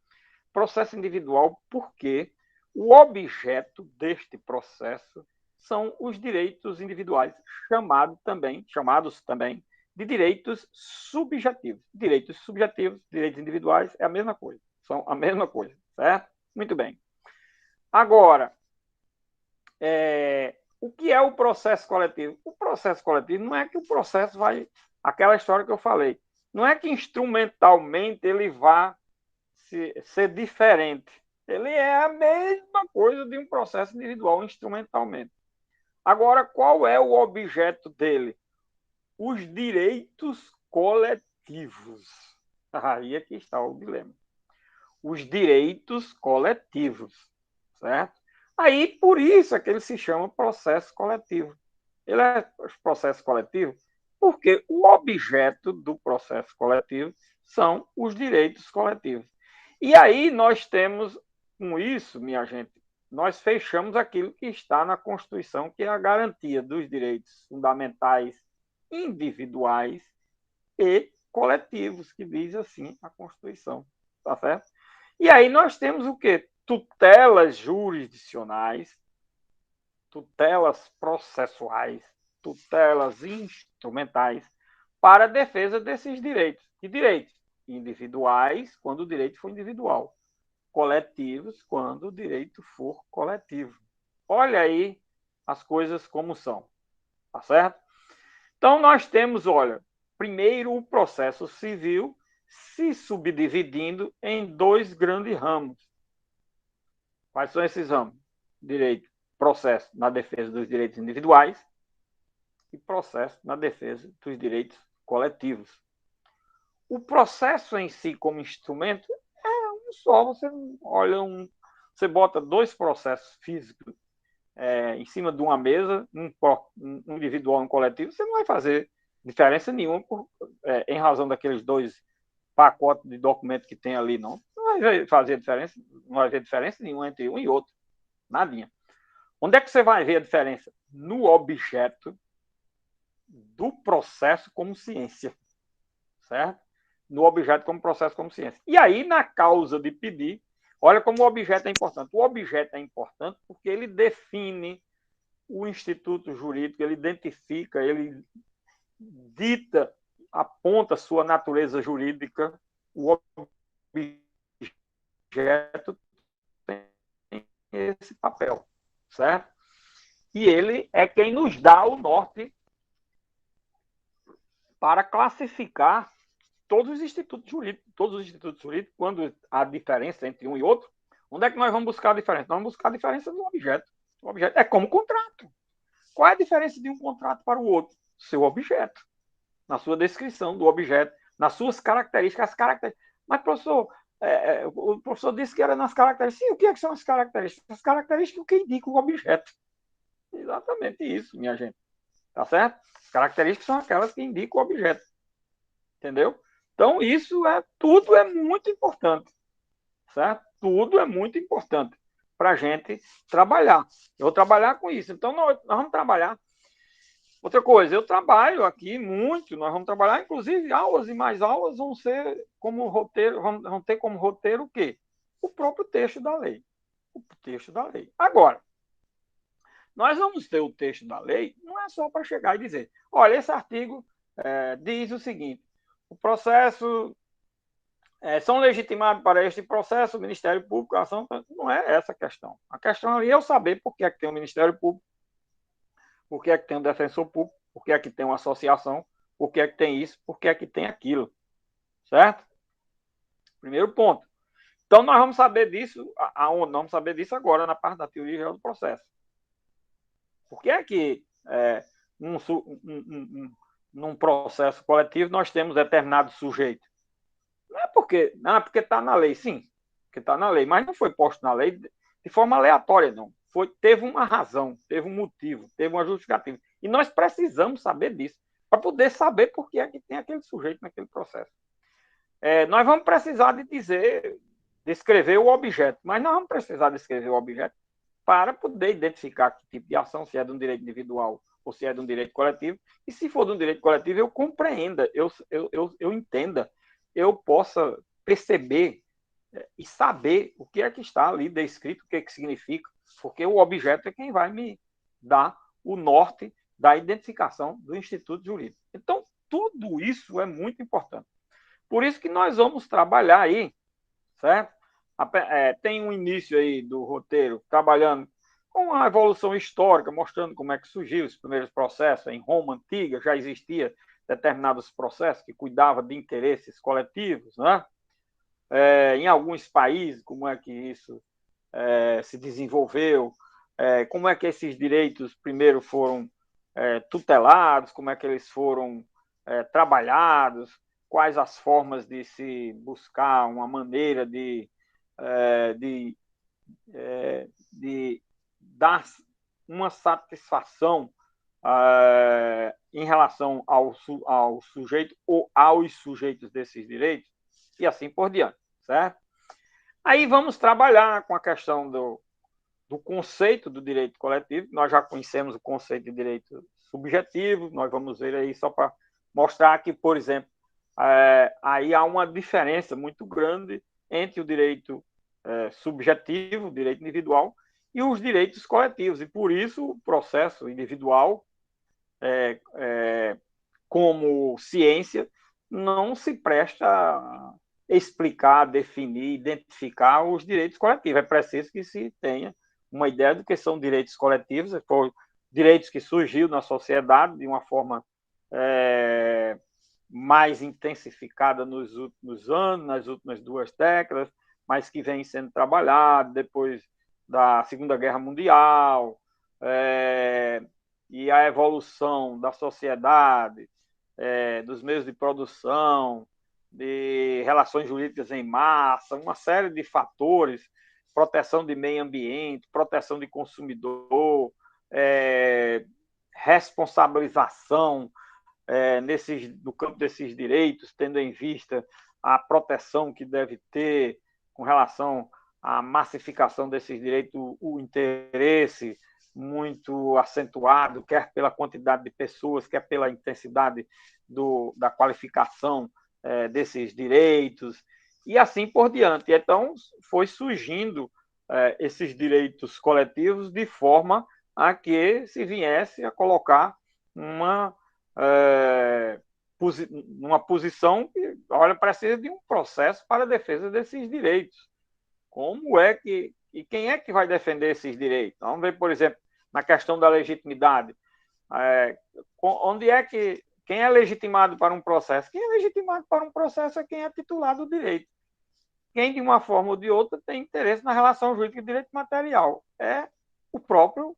Processo individual porque o objeto deste processo são os direitos individuais, chamados também de direitos subjetivos. Direitos subjetivos, direitos individuais é a mesma coisa, são a mesma coisa, certo? Muito bem. Agora, o que é o processo coletivo? O processo coletivo não é que o processo vai... Aquela história que eu falei. Não é que instrumentalmente ele vá ser diferente. Ele é a mesma coisa de um processo individual instrumentalmente. Agora, qual é o objeto dele? Os direitos coletivos. Aí é que está o dilema. Os direitos coletivos, certo? Aí, por isso é que ele se chama processo coletivo. Ele é processo coletivo porque o objeto do processo coletivo são os direitos coletivos. E aí nós temos, com isso, minha gente, nós fechamos aquilo que está na Constituição, que é a garantia dos direitos fundamentais individuais e coletivos, que diz assim a Constituição, tá certo? E aí nós temos o quê? Tutelas jurisdicionais, tutelas processuais, tutelas instrumentais para a defesa desses direitos. E direitos individuais, quando o direito for individual. Coletivos, quando o direito for coletivo. Olha aí as coisas como são. Tá certo? Então, nós temos, olha, primeiro o processo civil se subdividindo em dois grandes ramos. Quais são esses ramos? Direito, processo na defesa dos direitos individuais e processo na defesa dos direitos coletivos. O processo em si, como instrumento, é um só. Você olha você bota dois processos físicos em cima de uma mesa, um individual e um coletivo, você não vai fazer diferença nenhuma em razão daqueles dois pacotes de documento que tem ali, não. Não vai fazer diferença, não vai ver diferença nenhuma entre um e outro. Nadinha. Onde é que você vai ver a diferença? No objeto do processo como ciência. Certo? No objeto como processo como ciência. E aí, na causa de pedir, olha como o objeto é importante. O objeto é importante porque ele define o instituto jurídico, ele identifica, ele dita, aponta sua natureza jurídica. O objeto tem esse papel, certo? E ele é quem nos dá o norte para classificar todos os institutos jurídicos, quando há diferença entre um e outro, onde é que nós vamos buscar a diferença? Nós vamos buscar a diferença no objeto. O objeto é como contrato. Qual é a diferença de um contrato para o outro? Seu objeto. Na sua descrição do objeto, nas suas características. Mas, professor, o professor disse que era nas características. Sim, o que, é que são as características? As características que indicam o objeto. Exatamente isso, minha gente. Tá certo? As características são aquelas que indicam o objeto. Entendeu? Então, tudo é muito importante, certo? Tudo é muito importante para a gente trabalhar. Eu vou trabalhar com isso. Então, nós vamos trabalhar. Outra coisa, eu trabalho aqui muito, nós vamos trabalhar, inclusive, aulas e mais aulas vão ser como roteiro, vão ter como roteiro o quê? O próprio texto da lei. O texto da lei. Agora, nós vamos ter o texto da lei, não é só para chegar e dizer, olha, esse artigo diz o seguinte, o processo, são legitimados para este processo o Ministério Público, a ação, não é essa a questão. A questão ali é eu saber por que é que tem o Ministério Público, por que é que tem um defensor público, por que é que tem uma associação, por que é que tem isso, por que é que tem aquilo. Certo? Primeiro ponto. Então, nós vamos saber disso, aonde? Nós vamos saber disso agora, na parte da teoria geral do processo. Por que é que num processo coletivo nós temos determinado sujeito? Não é porque está na lei, sim, porque está na lei, mas não foi posto na lei de forma aleatória, não. Teve uma razão, teve um motivo, teve uma justificativa. E nós precisamos saber disso, para poder saber por que é que tem aquele sujeito naquele processo. Nós vamos precisar de descrever o objeto, mas nós vamos precisar descrever o objeto para poder identificar que tipo de ação, se é de um direito individual ou se é de um direito coletivo, e se for de um direito coletivo, eu compreenda, eu entenda eu possa perceber e saber o que é que está ali descrito, o que é que significa, porque o objeto é quem vai me dar o norte da identificação do instituto jurídico. Então, tudo isso é muito importante. Por isso que nós vamos trabalhar aí, certo? Tem um início aí do roteiro trabalhando com a evolução histórica, mostrando como é que surgiu os primeiros processos. Em Roma antiga já existia determinados processos que cuidavam de interesses coletivos, né? Em alguns países, como é que isso se desenvolveu, como é que esses direitos primeiro foram tutelados, como é que eles foram trabalhados, quais as formas de se buscar uma maneira de dar uma satisfação em relação ao sujeito ou aos sujeitos desses direitos, e assim por diante, certo? Aí vamos trabalhar com a questão do conceito do direito coletivo. Nós já conhecemos o conceito de direito subjetivo, nós vamos ver aí só para mostrar que, por exemplo, aí há uma diferença muito grande entre o direito subjetivo, o direito individual, e os direitos coletivos. E, por isso, o processo individual, como ciência, não se presta a explicar, definir, identificar os direitos coletivos. É preciso que se tenha uma ideia do que são direitos coletivos, foram direitos que surgiram na sociedade de uma forma mais intensificada nos últimos anos, nas últimas 2 décadas, mas que vem sendo trabalhado depois da Segunda Guerra Mundial, e a evolução da sociedade, dos meios de produção, de relações jurídicas em massa, uma série de fatores, proteção de meio ambiente, proteção de consumidor, responsabilização no campo desses direitos, tendo em vista a proteção que deve ter com relação à massificação desses direitos, o interesse muito acentuado, quer pela quantidade de pessoas, quer pela intensidade da qualificação desses direitos, e assim por diante. Então, foi surgindo esses direitos coletivos de forma a que se viesse a colocar uma posição que, olha, precisa de um processo para a defesa desses direitos. Como é que... E quem é que vai defender esses direitos? Vamos ver, por exemplo, na questão da legitimidade. Onde é que... Quem é legitimado para um processo? Quem é legitimado para um processo é quem é titular do direito. Quem, de uma forma ou de outra, tem interesse na relação jurídica de direito material. É o próprio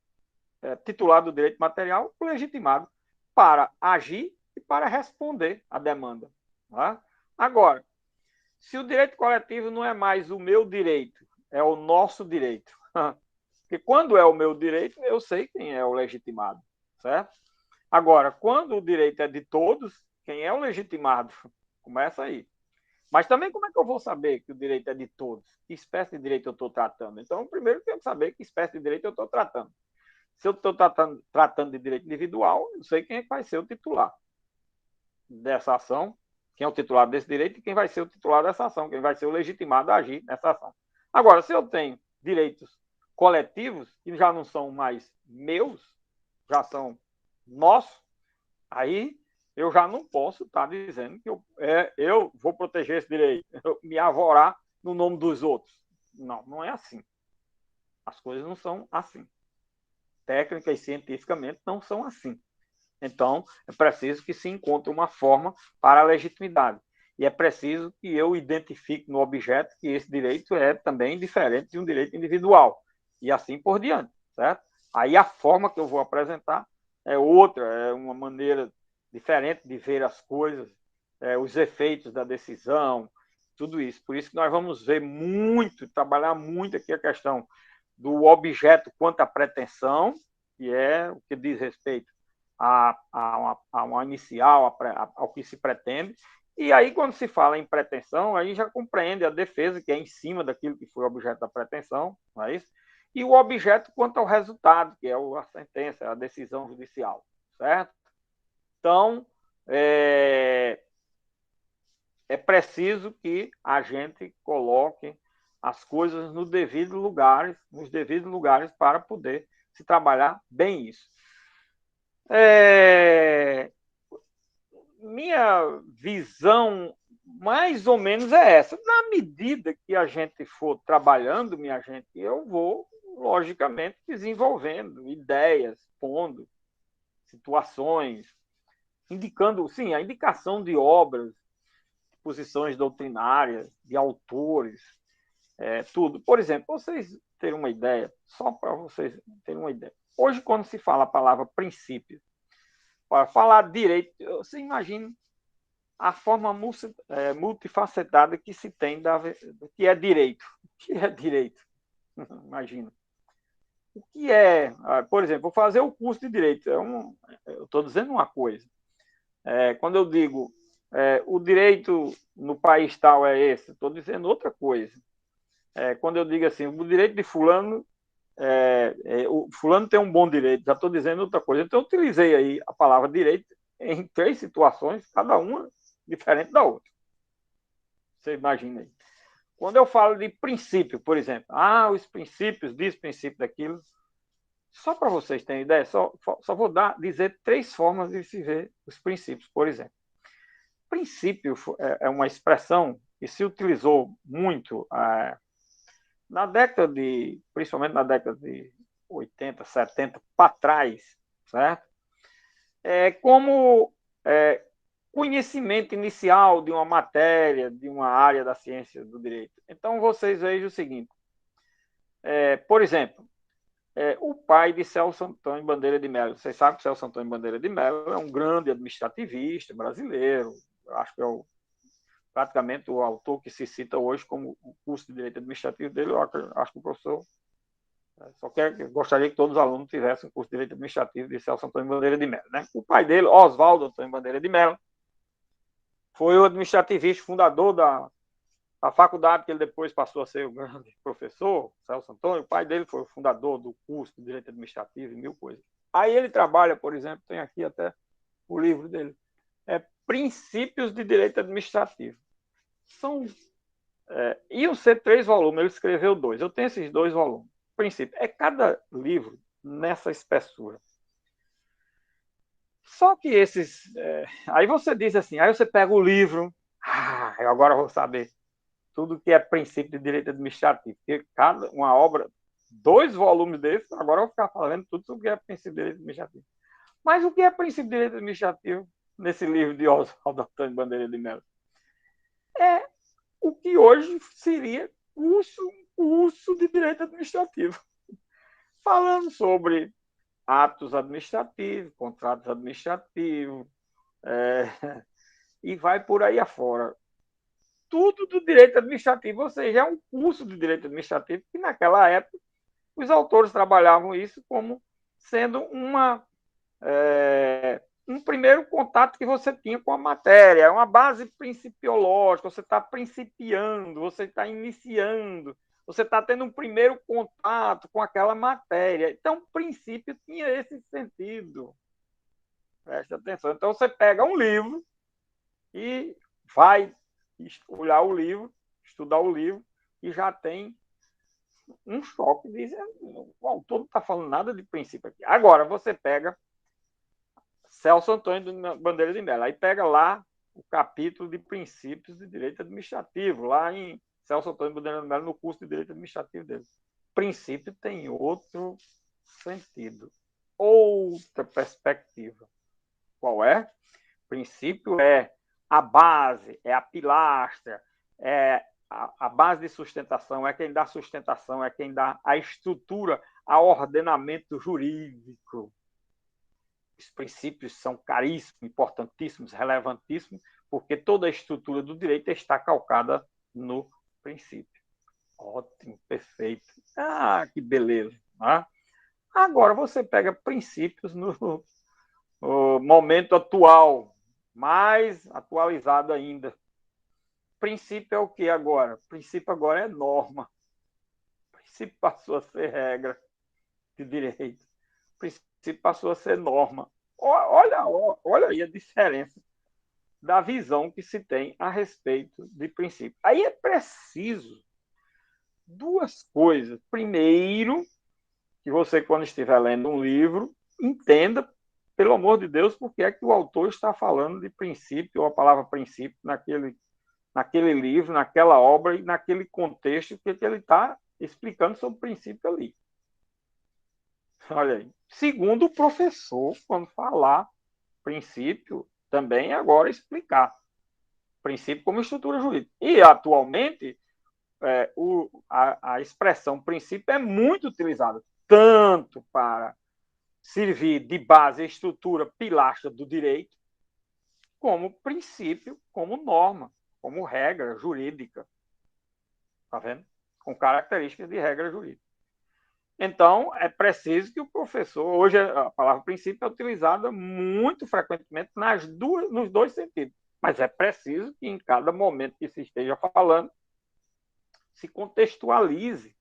titular do direito material legitimado para agir e para responder à demanda. Tá? Agora, se o direito coletivo não é mais o meu direito, é o nosso direito. Porque quando é o meu direito, eu sei quem é o legitimado, certo? Agora, quando o direito é de todos, quem é o legitimado? Começa aí. Mas também como é que eu vou saber que o direito é de todos? Que espécie de direito eu estou tratando? Então, primeiro eu tenho que saber que espécie de direito eu estou tratando. Se eu estou tratando de direito individual, eu sei quem é que vai ser o titular dessa ação, quem é o titular desse direito e quem vai ser o titular dessa ação, quem vai ser o legitimado a agir nessa ação. Agora, se eu tenho direitos coletivos, que já não são mais meus, já são nossos, aí eu já não posso estar dizendo que eu vou proteger esse direito, me arvorar no nome dos outros. Não, não é assim. As coisas não são assim. Técnica e cientificamente não são assim. Então, é preciso que se encontre uma forma para a legitimidade. E é preciso que eu identifique no objeto que esse direito é também diferente de um direito individual. E assim por diante, certo? Aí a forma que eu vou apresentar é outra, é uma maneira diferente de ver as coisas, os efeitos da decisão, tudo isso. Por isso que nós vamos ver muito, trabalhar muito aqui a questão do objeto quanto à pretensão, que é o que diz respeito a uma inicial, ao que se pretende. E aí, quando se fala em pretensão, aí já compreende a defesa, que é em cima daquilo que foi objeto da pretensão, não é isso? E o objeto quanto ao resultado, que é a sentença, a decisão judicial, certo? Então, é preciso que a gente coloque as coisas nos devidos lugares para poder se trabalhar bem isso. Minha visão mais ou menos é essa. Na medida que a gente for trabalhando, minha gente, eu vou, logicamente, desenvolvendo ideias, pondo situações, indicando, sim, a indicação de obras, posições doutrinárias, de autores, tudo. Por exemplo, vocês terem uma ideia, só para vocês terem uma ideia. Hoje, quando se fala a palavra princípio, para falar direito, você imagina a forma multifacetada que se tem do que é direito. O que é direito? Imagina. O que é, por exemplo, vou fazer o curso de direito. Eu estou dizendo uma coisa. Quando eu digo o direito no país tal é esse, estou dizendo outra coisa. Quando eu digo assim, o direito de fulano, o fulano tem um bom direito, já estou dizendo outra coisa. Então, eu utilizei aí a palavra direito em 3 situações, cada uma diferente da outra. Você imagina aí. Quando eu falo de princípio, por exemplo, os princípios disso, princípio daquilo, só para vocês terem ideia, só vou dizer 3 formas de se ver os princípios, por exemplo. Princípio é uma expressão que se utilizou muito principalmente na década de 80, 70, para trás, certo? Como conhecimento inicial de uma matéria, de uma área da ciência do direito. Então, vocês vejam o seguinte. Por exemplo, o pai de Celso Antônio Bandeira de Mello. Vocês sabem que Celso Antônio Bandeira de Mello é um grande administrativista brasileiro. Acho que é praticamente o autor que se cita hoje como o curso de Direito Administrativo dele. Eu acho que o professor gostaria que todos os alunos tivessem o curso de Direito Administrativo de Celso Antônio Bandeira de Mello. Né? O pai dele, Oswaldo Antônio Bandeira de Mello, foi o administrativista fundador da faculdade, que ele depois passou a ser o grande professor, Celso Antônio. O pai dele foi o fundador do curso de Direito Administrativo e 1000 coisas. Aí ele trabalha, por exemplo, tem aqui até o livro dele, Princípios de Direito Administrativo. Iam ser 3 volumes, ele escreveu 2. Eu tenho esses 2 volumes. Princípio. Cada livro nessa espessura. Só que esses... aí você diz assim, aí você pega o livro, eu agora vou saber tudo que é princípio de direito administrativo. Porque uma obra, 2 volumes desses, agora eu vou ficar falando tudo sobre o que é princípio de direito administrativo. Mas o que é princípio de direito administrativo nesse livro de Oswaldo Antônio Bandeira de Mello? É o que hoje seria curso de direito administrativo. Falando sobre atos administrativos, contratos administrativos, e vai por aí afora. Tudo do direito administrativo, ou seja, é um curso de direito administrativo que naquela época os autores trabalhavam isso como sendo um primeiro contato que você tinha com a matéria, uma base principiológica, você está principiando, você está iniciando, você está tendo um primeiro contato com aquela matéria. Então, o princípio tinha esse sentido. Preste atenção. Então, você pega um livro e vai olhar o livro, estudar o livro, e já tem um choque, dizendo, o autor não está falando nada de princípio aqui. Agora, você pega Celso Antônio Bandeira de Mello, aí pega lá o capítulo de princípios de direito administrativo, lá em Celso Antônio Bandeira de Mello, no curso de direito administrativo dele. Princípio tem outro sentido, outra perspectiva. Qual é? Princípio é a base, é a pilastra, é a base de sustentação, é quem dá sustentação, é quem dá a estrutura, a ordenamento jurídico. Os princípios são caríssimos, importantíssimos, relevantíssimos, porque toda a estrutura do direito está calcada no princípio. Ótimo, perfeito. Que beleza. Né? Agora, você pega princípios no momento atual, mais atualizado ainda. Princípio é o que agora? Princípio agora é norma. Princípio passou a ser regra de direito. Princípio passou a ser norma. Olha aí a diferença da visão que se tem a respeito de princípio. Aí é preciso duas coisas. Primeiro, que você, quando estiver lendo um livro, entenda, pelo amor de Deus, por que é que o autor está falando de princípio, ou a palavra princípio, naquele livro, naquela obra e naquele contexto, que ele está explicando sobre o princípio ali. Olha aí. Segundo, o professor, quando falar princípio, também agora explicar princípio como estrutura jurídica. E, atualmente, a expressão princípio é muito utilizada, tanto para servir de base e estrutura pilastra do direito, como princípio, como norma, como regra jurídica. Está vendo? Com características de regra jurídica. Então, é preciso que o professor... Hoje, a palavra princípio é utilizada muito frequentemente nos dois sentidos. Mas é preciso que, em cada momento que se esteja falando, se contextualize,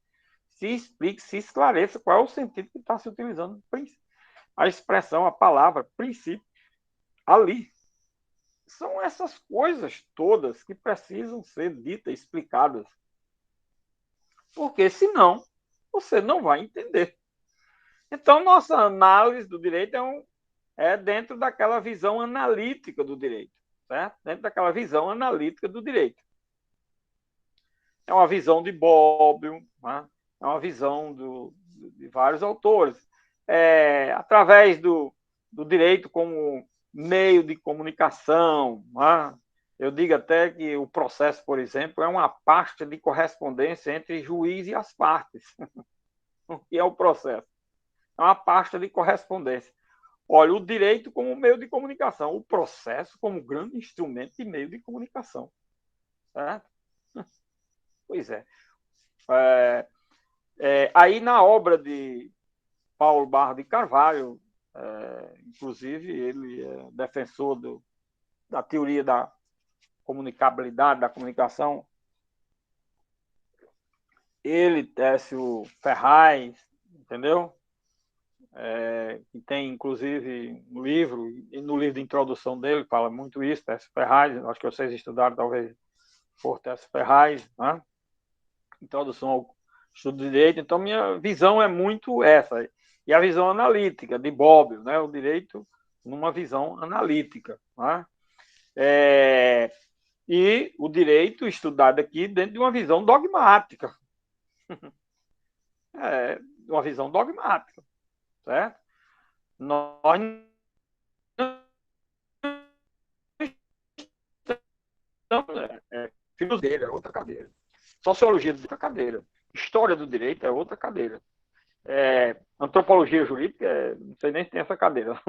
se explique, se esclareça qual é o sentido que está se utilizando a expressão, a palavra princípio ali. São essas coisas todas que precisam ser ditas, explicadas. Porque, senão, você não vai entender. Então, nossa análise do direito é dentro daquela visão analítica do direito, certo? Dentro daquela visão analítica do direito. É uma visão de Bobbio, né? É uma visão de vários autores. Através do direito como meio de comunicação, né? Eu digo até que o processo, por exemplo, é uma pasta de correspondência entre juiz e as partes. O que é o processo? É uma pasta de correspondência. Olha, o direito como meio de comunicação, o processo como grande instrumento de meio de comunicação. Certo? Pois é. Aí, na obra de Paulo Barro de Carvalho, inclusive, ele é defensor da teoria da comunicabilidade, da comunicação. Ele, Técio Ferraz, entendeu? Que tem, inclusive, um livro, e no livro de introdução dele fala muito isso, Técio Ferraz, acho que vocês estudaram, talvez, por Técio Ferraz, né? Introdução ao estudo de direito. Então, minha visão é muito essa. E a visão analítica de Bobbio, né? O direito numa visão analítica. Né? E o direito estudado aqui dentro de uma visão dogmática. Uma visão dogmática. Certo? Nós não... filosofia é outra cadeira. Sociologia é outra cadeira. História do direito é outra cadeira. Antropologia jurídica, não sei nem se tem essa cadeira.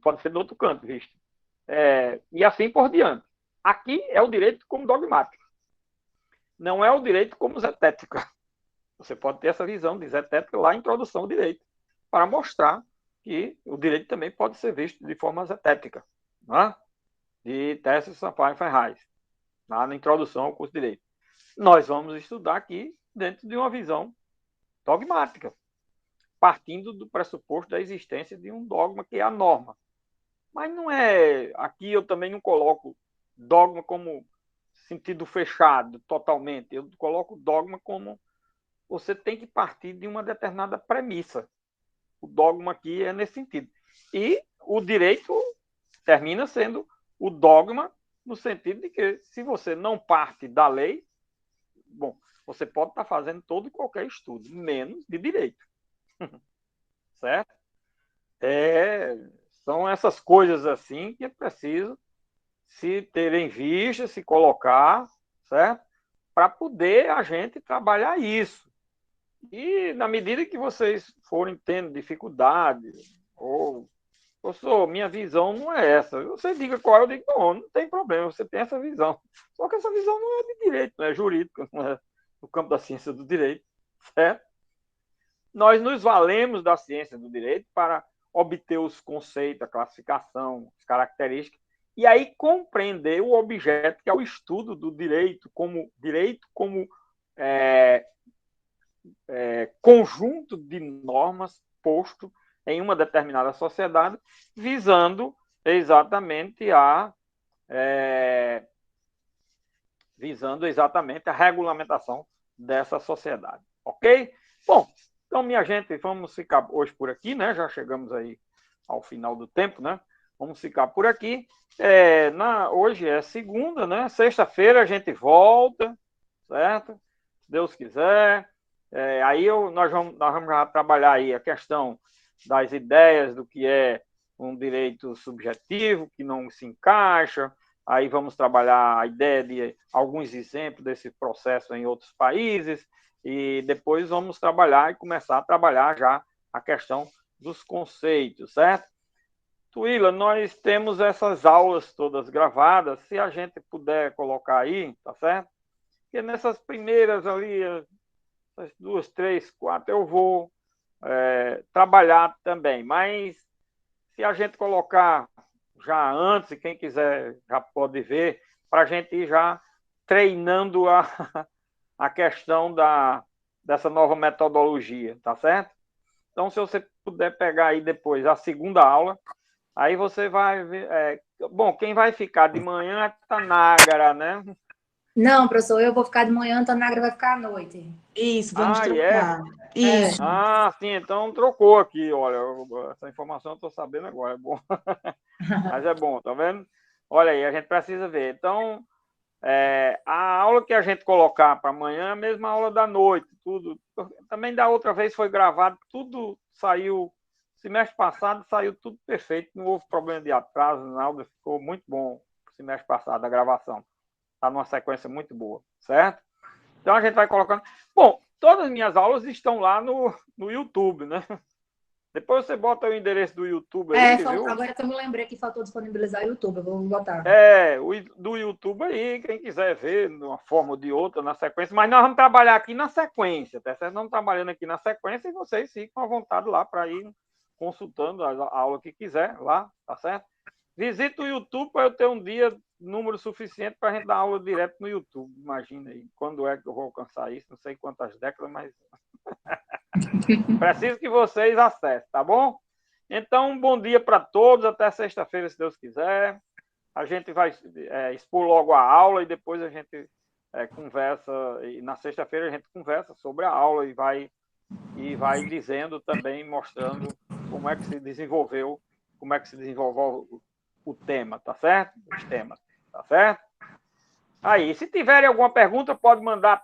Pode ser de outro canto, visto. E assim por diante. Aqui é o direito como dogmático. Não é o direito como zetética. Você pode ter essa visão de zetética lá na introdução ao direito, para mostrar que o direito também pode ser visto de forma zetética. Né? De Técio Sampaio Ferraz, lá na introdução ao curso de direito. Nós vamos estudar aqui dentro de uma visão dogmática, partindo do pressuposto da existência de um dogma que é a norma. Mas não é... Aqui eu também não coloco dogma como sentido fechado totalmente. Eu coloco dogma como você tem que partir de uma determinada premissa. O dogma aqui é nesse sentido. E o direito termina sendo o dogma no sentido de que, se você não parte da lei, bom, você pode estar fazendo todo e qualquer estudo, menos de direito. Certo? São essas coisas assim que é preciso se ter em vista, se colocar, certo? Para poder a gente trabalhar isso. E, na medida que vocês forem tendo dificuldade, ou minha visão não é essa. Você diga qual, eu digo, não tem problema, você tem essa visão. Só que essa visão não é de direito, não é jurídica, não é no campo da ciência do direito, certo? Nós nos valemos da ciência do direito para obter os conceitos, a classificação, as características, e aí compreender o objeto, que é o estudo do direito como conjunto de normas posto em uma determinada sociedade, visando exatamente a visando exatamente a regulamentação dessa sociedade, ok? Bom, então, minha gente, vamos ficar hoje por aqui, né? Já chegamos aí ao final do tempo, né? Vamos ficar por aqui. Hoje é segunda, né? Sexta-feira a gente volta, certo? Se Deus quiser. Nós vamos já trabalhar aí a questão das ideias do que é um direito subjetivo, que não se encaixa. Aí vamos trabalhar a ideia de alguns exemplos desse processo em outros países. E depois vamos trabalhar e começar a trabalhar já a questão dos conceitos, certo? Tuila, nós temos essas aulas todas gravadas, se a gente puder colocar aí, tá certo? Porque nessas primeiras ali, as 2, 3, 4, eu vou trabalhar também, mas se a gente colocar já antes, quem quiser já pode ver, para a gente ir já treinando a questão dessa nova metodologia, tá certo? Então, se você puder pegar aí depois a segunda aula, aí você vai ver... bom, quem vai ficar de manhã é a Tanágara, né? Não, professor, eu vou ficar de manhã, a Tanágara vai ficar à noite. Isso, vamos trocar. É? Isso. Sim, então trocou aqui, olha, essa informação eu estou sabendo agora, é bom. Mas é bom, tá vendo? Olha aí, a gente precisa ver. Então, a aula que a gente colocar para amanhã é a mesma aula da noite, tudo. Também da outra vez foi gravado, tudo saiu, semestre passado saiu tudo perfeito, não houve problema de atraso, nada, ficou muito bom o semestre passado, a gravação. Está numa sequência muito boa, certo? Então a gente vai colocando... Bom, todas as minhas aulas estão lá no YouTube, né? Depois você bota o endereço do YouTube aí, viu? Agora que eu me lembrei que faltou disponibilizar o YouTube, eu vou botar. Do YouTube aí, quem quiser ver de uma forma ou de outra na sequência, mas nós vamos trabalhar aqui na sequência, tá certo? Nós estamos trabalhando aqui na sequência e vocês ficam à vontade lá para ir consultando a aula que quiser lá, tá certo? Visita o YouTube para eu ter um dia número suficiente para a gente dar aula direto no YouTube. Imagina aí, quando é que eu vou alcançar isso? Não sei quantas décadas, mas preciso que vocês acessem, tá bom? Então, um bom dia para todos, até sexta-feira, se Deus quiser. A gente vai expor logo a aula e depois a gente conversa, e na sexta-feira a gente conversa sobre a aula e vai dizendo também, mostrando como é que se desenvolveu o tema, tá certo? Os temas, tá certo? Aí, se tiverem alguma pergunta, pode mandar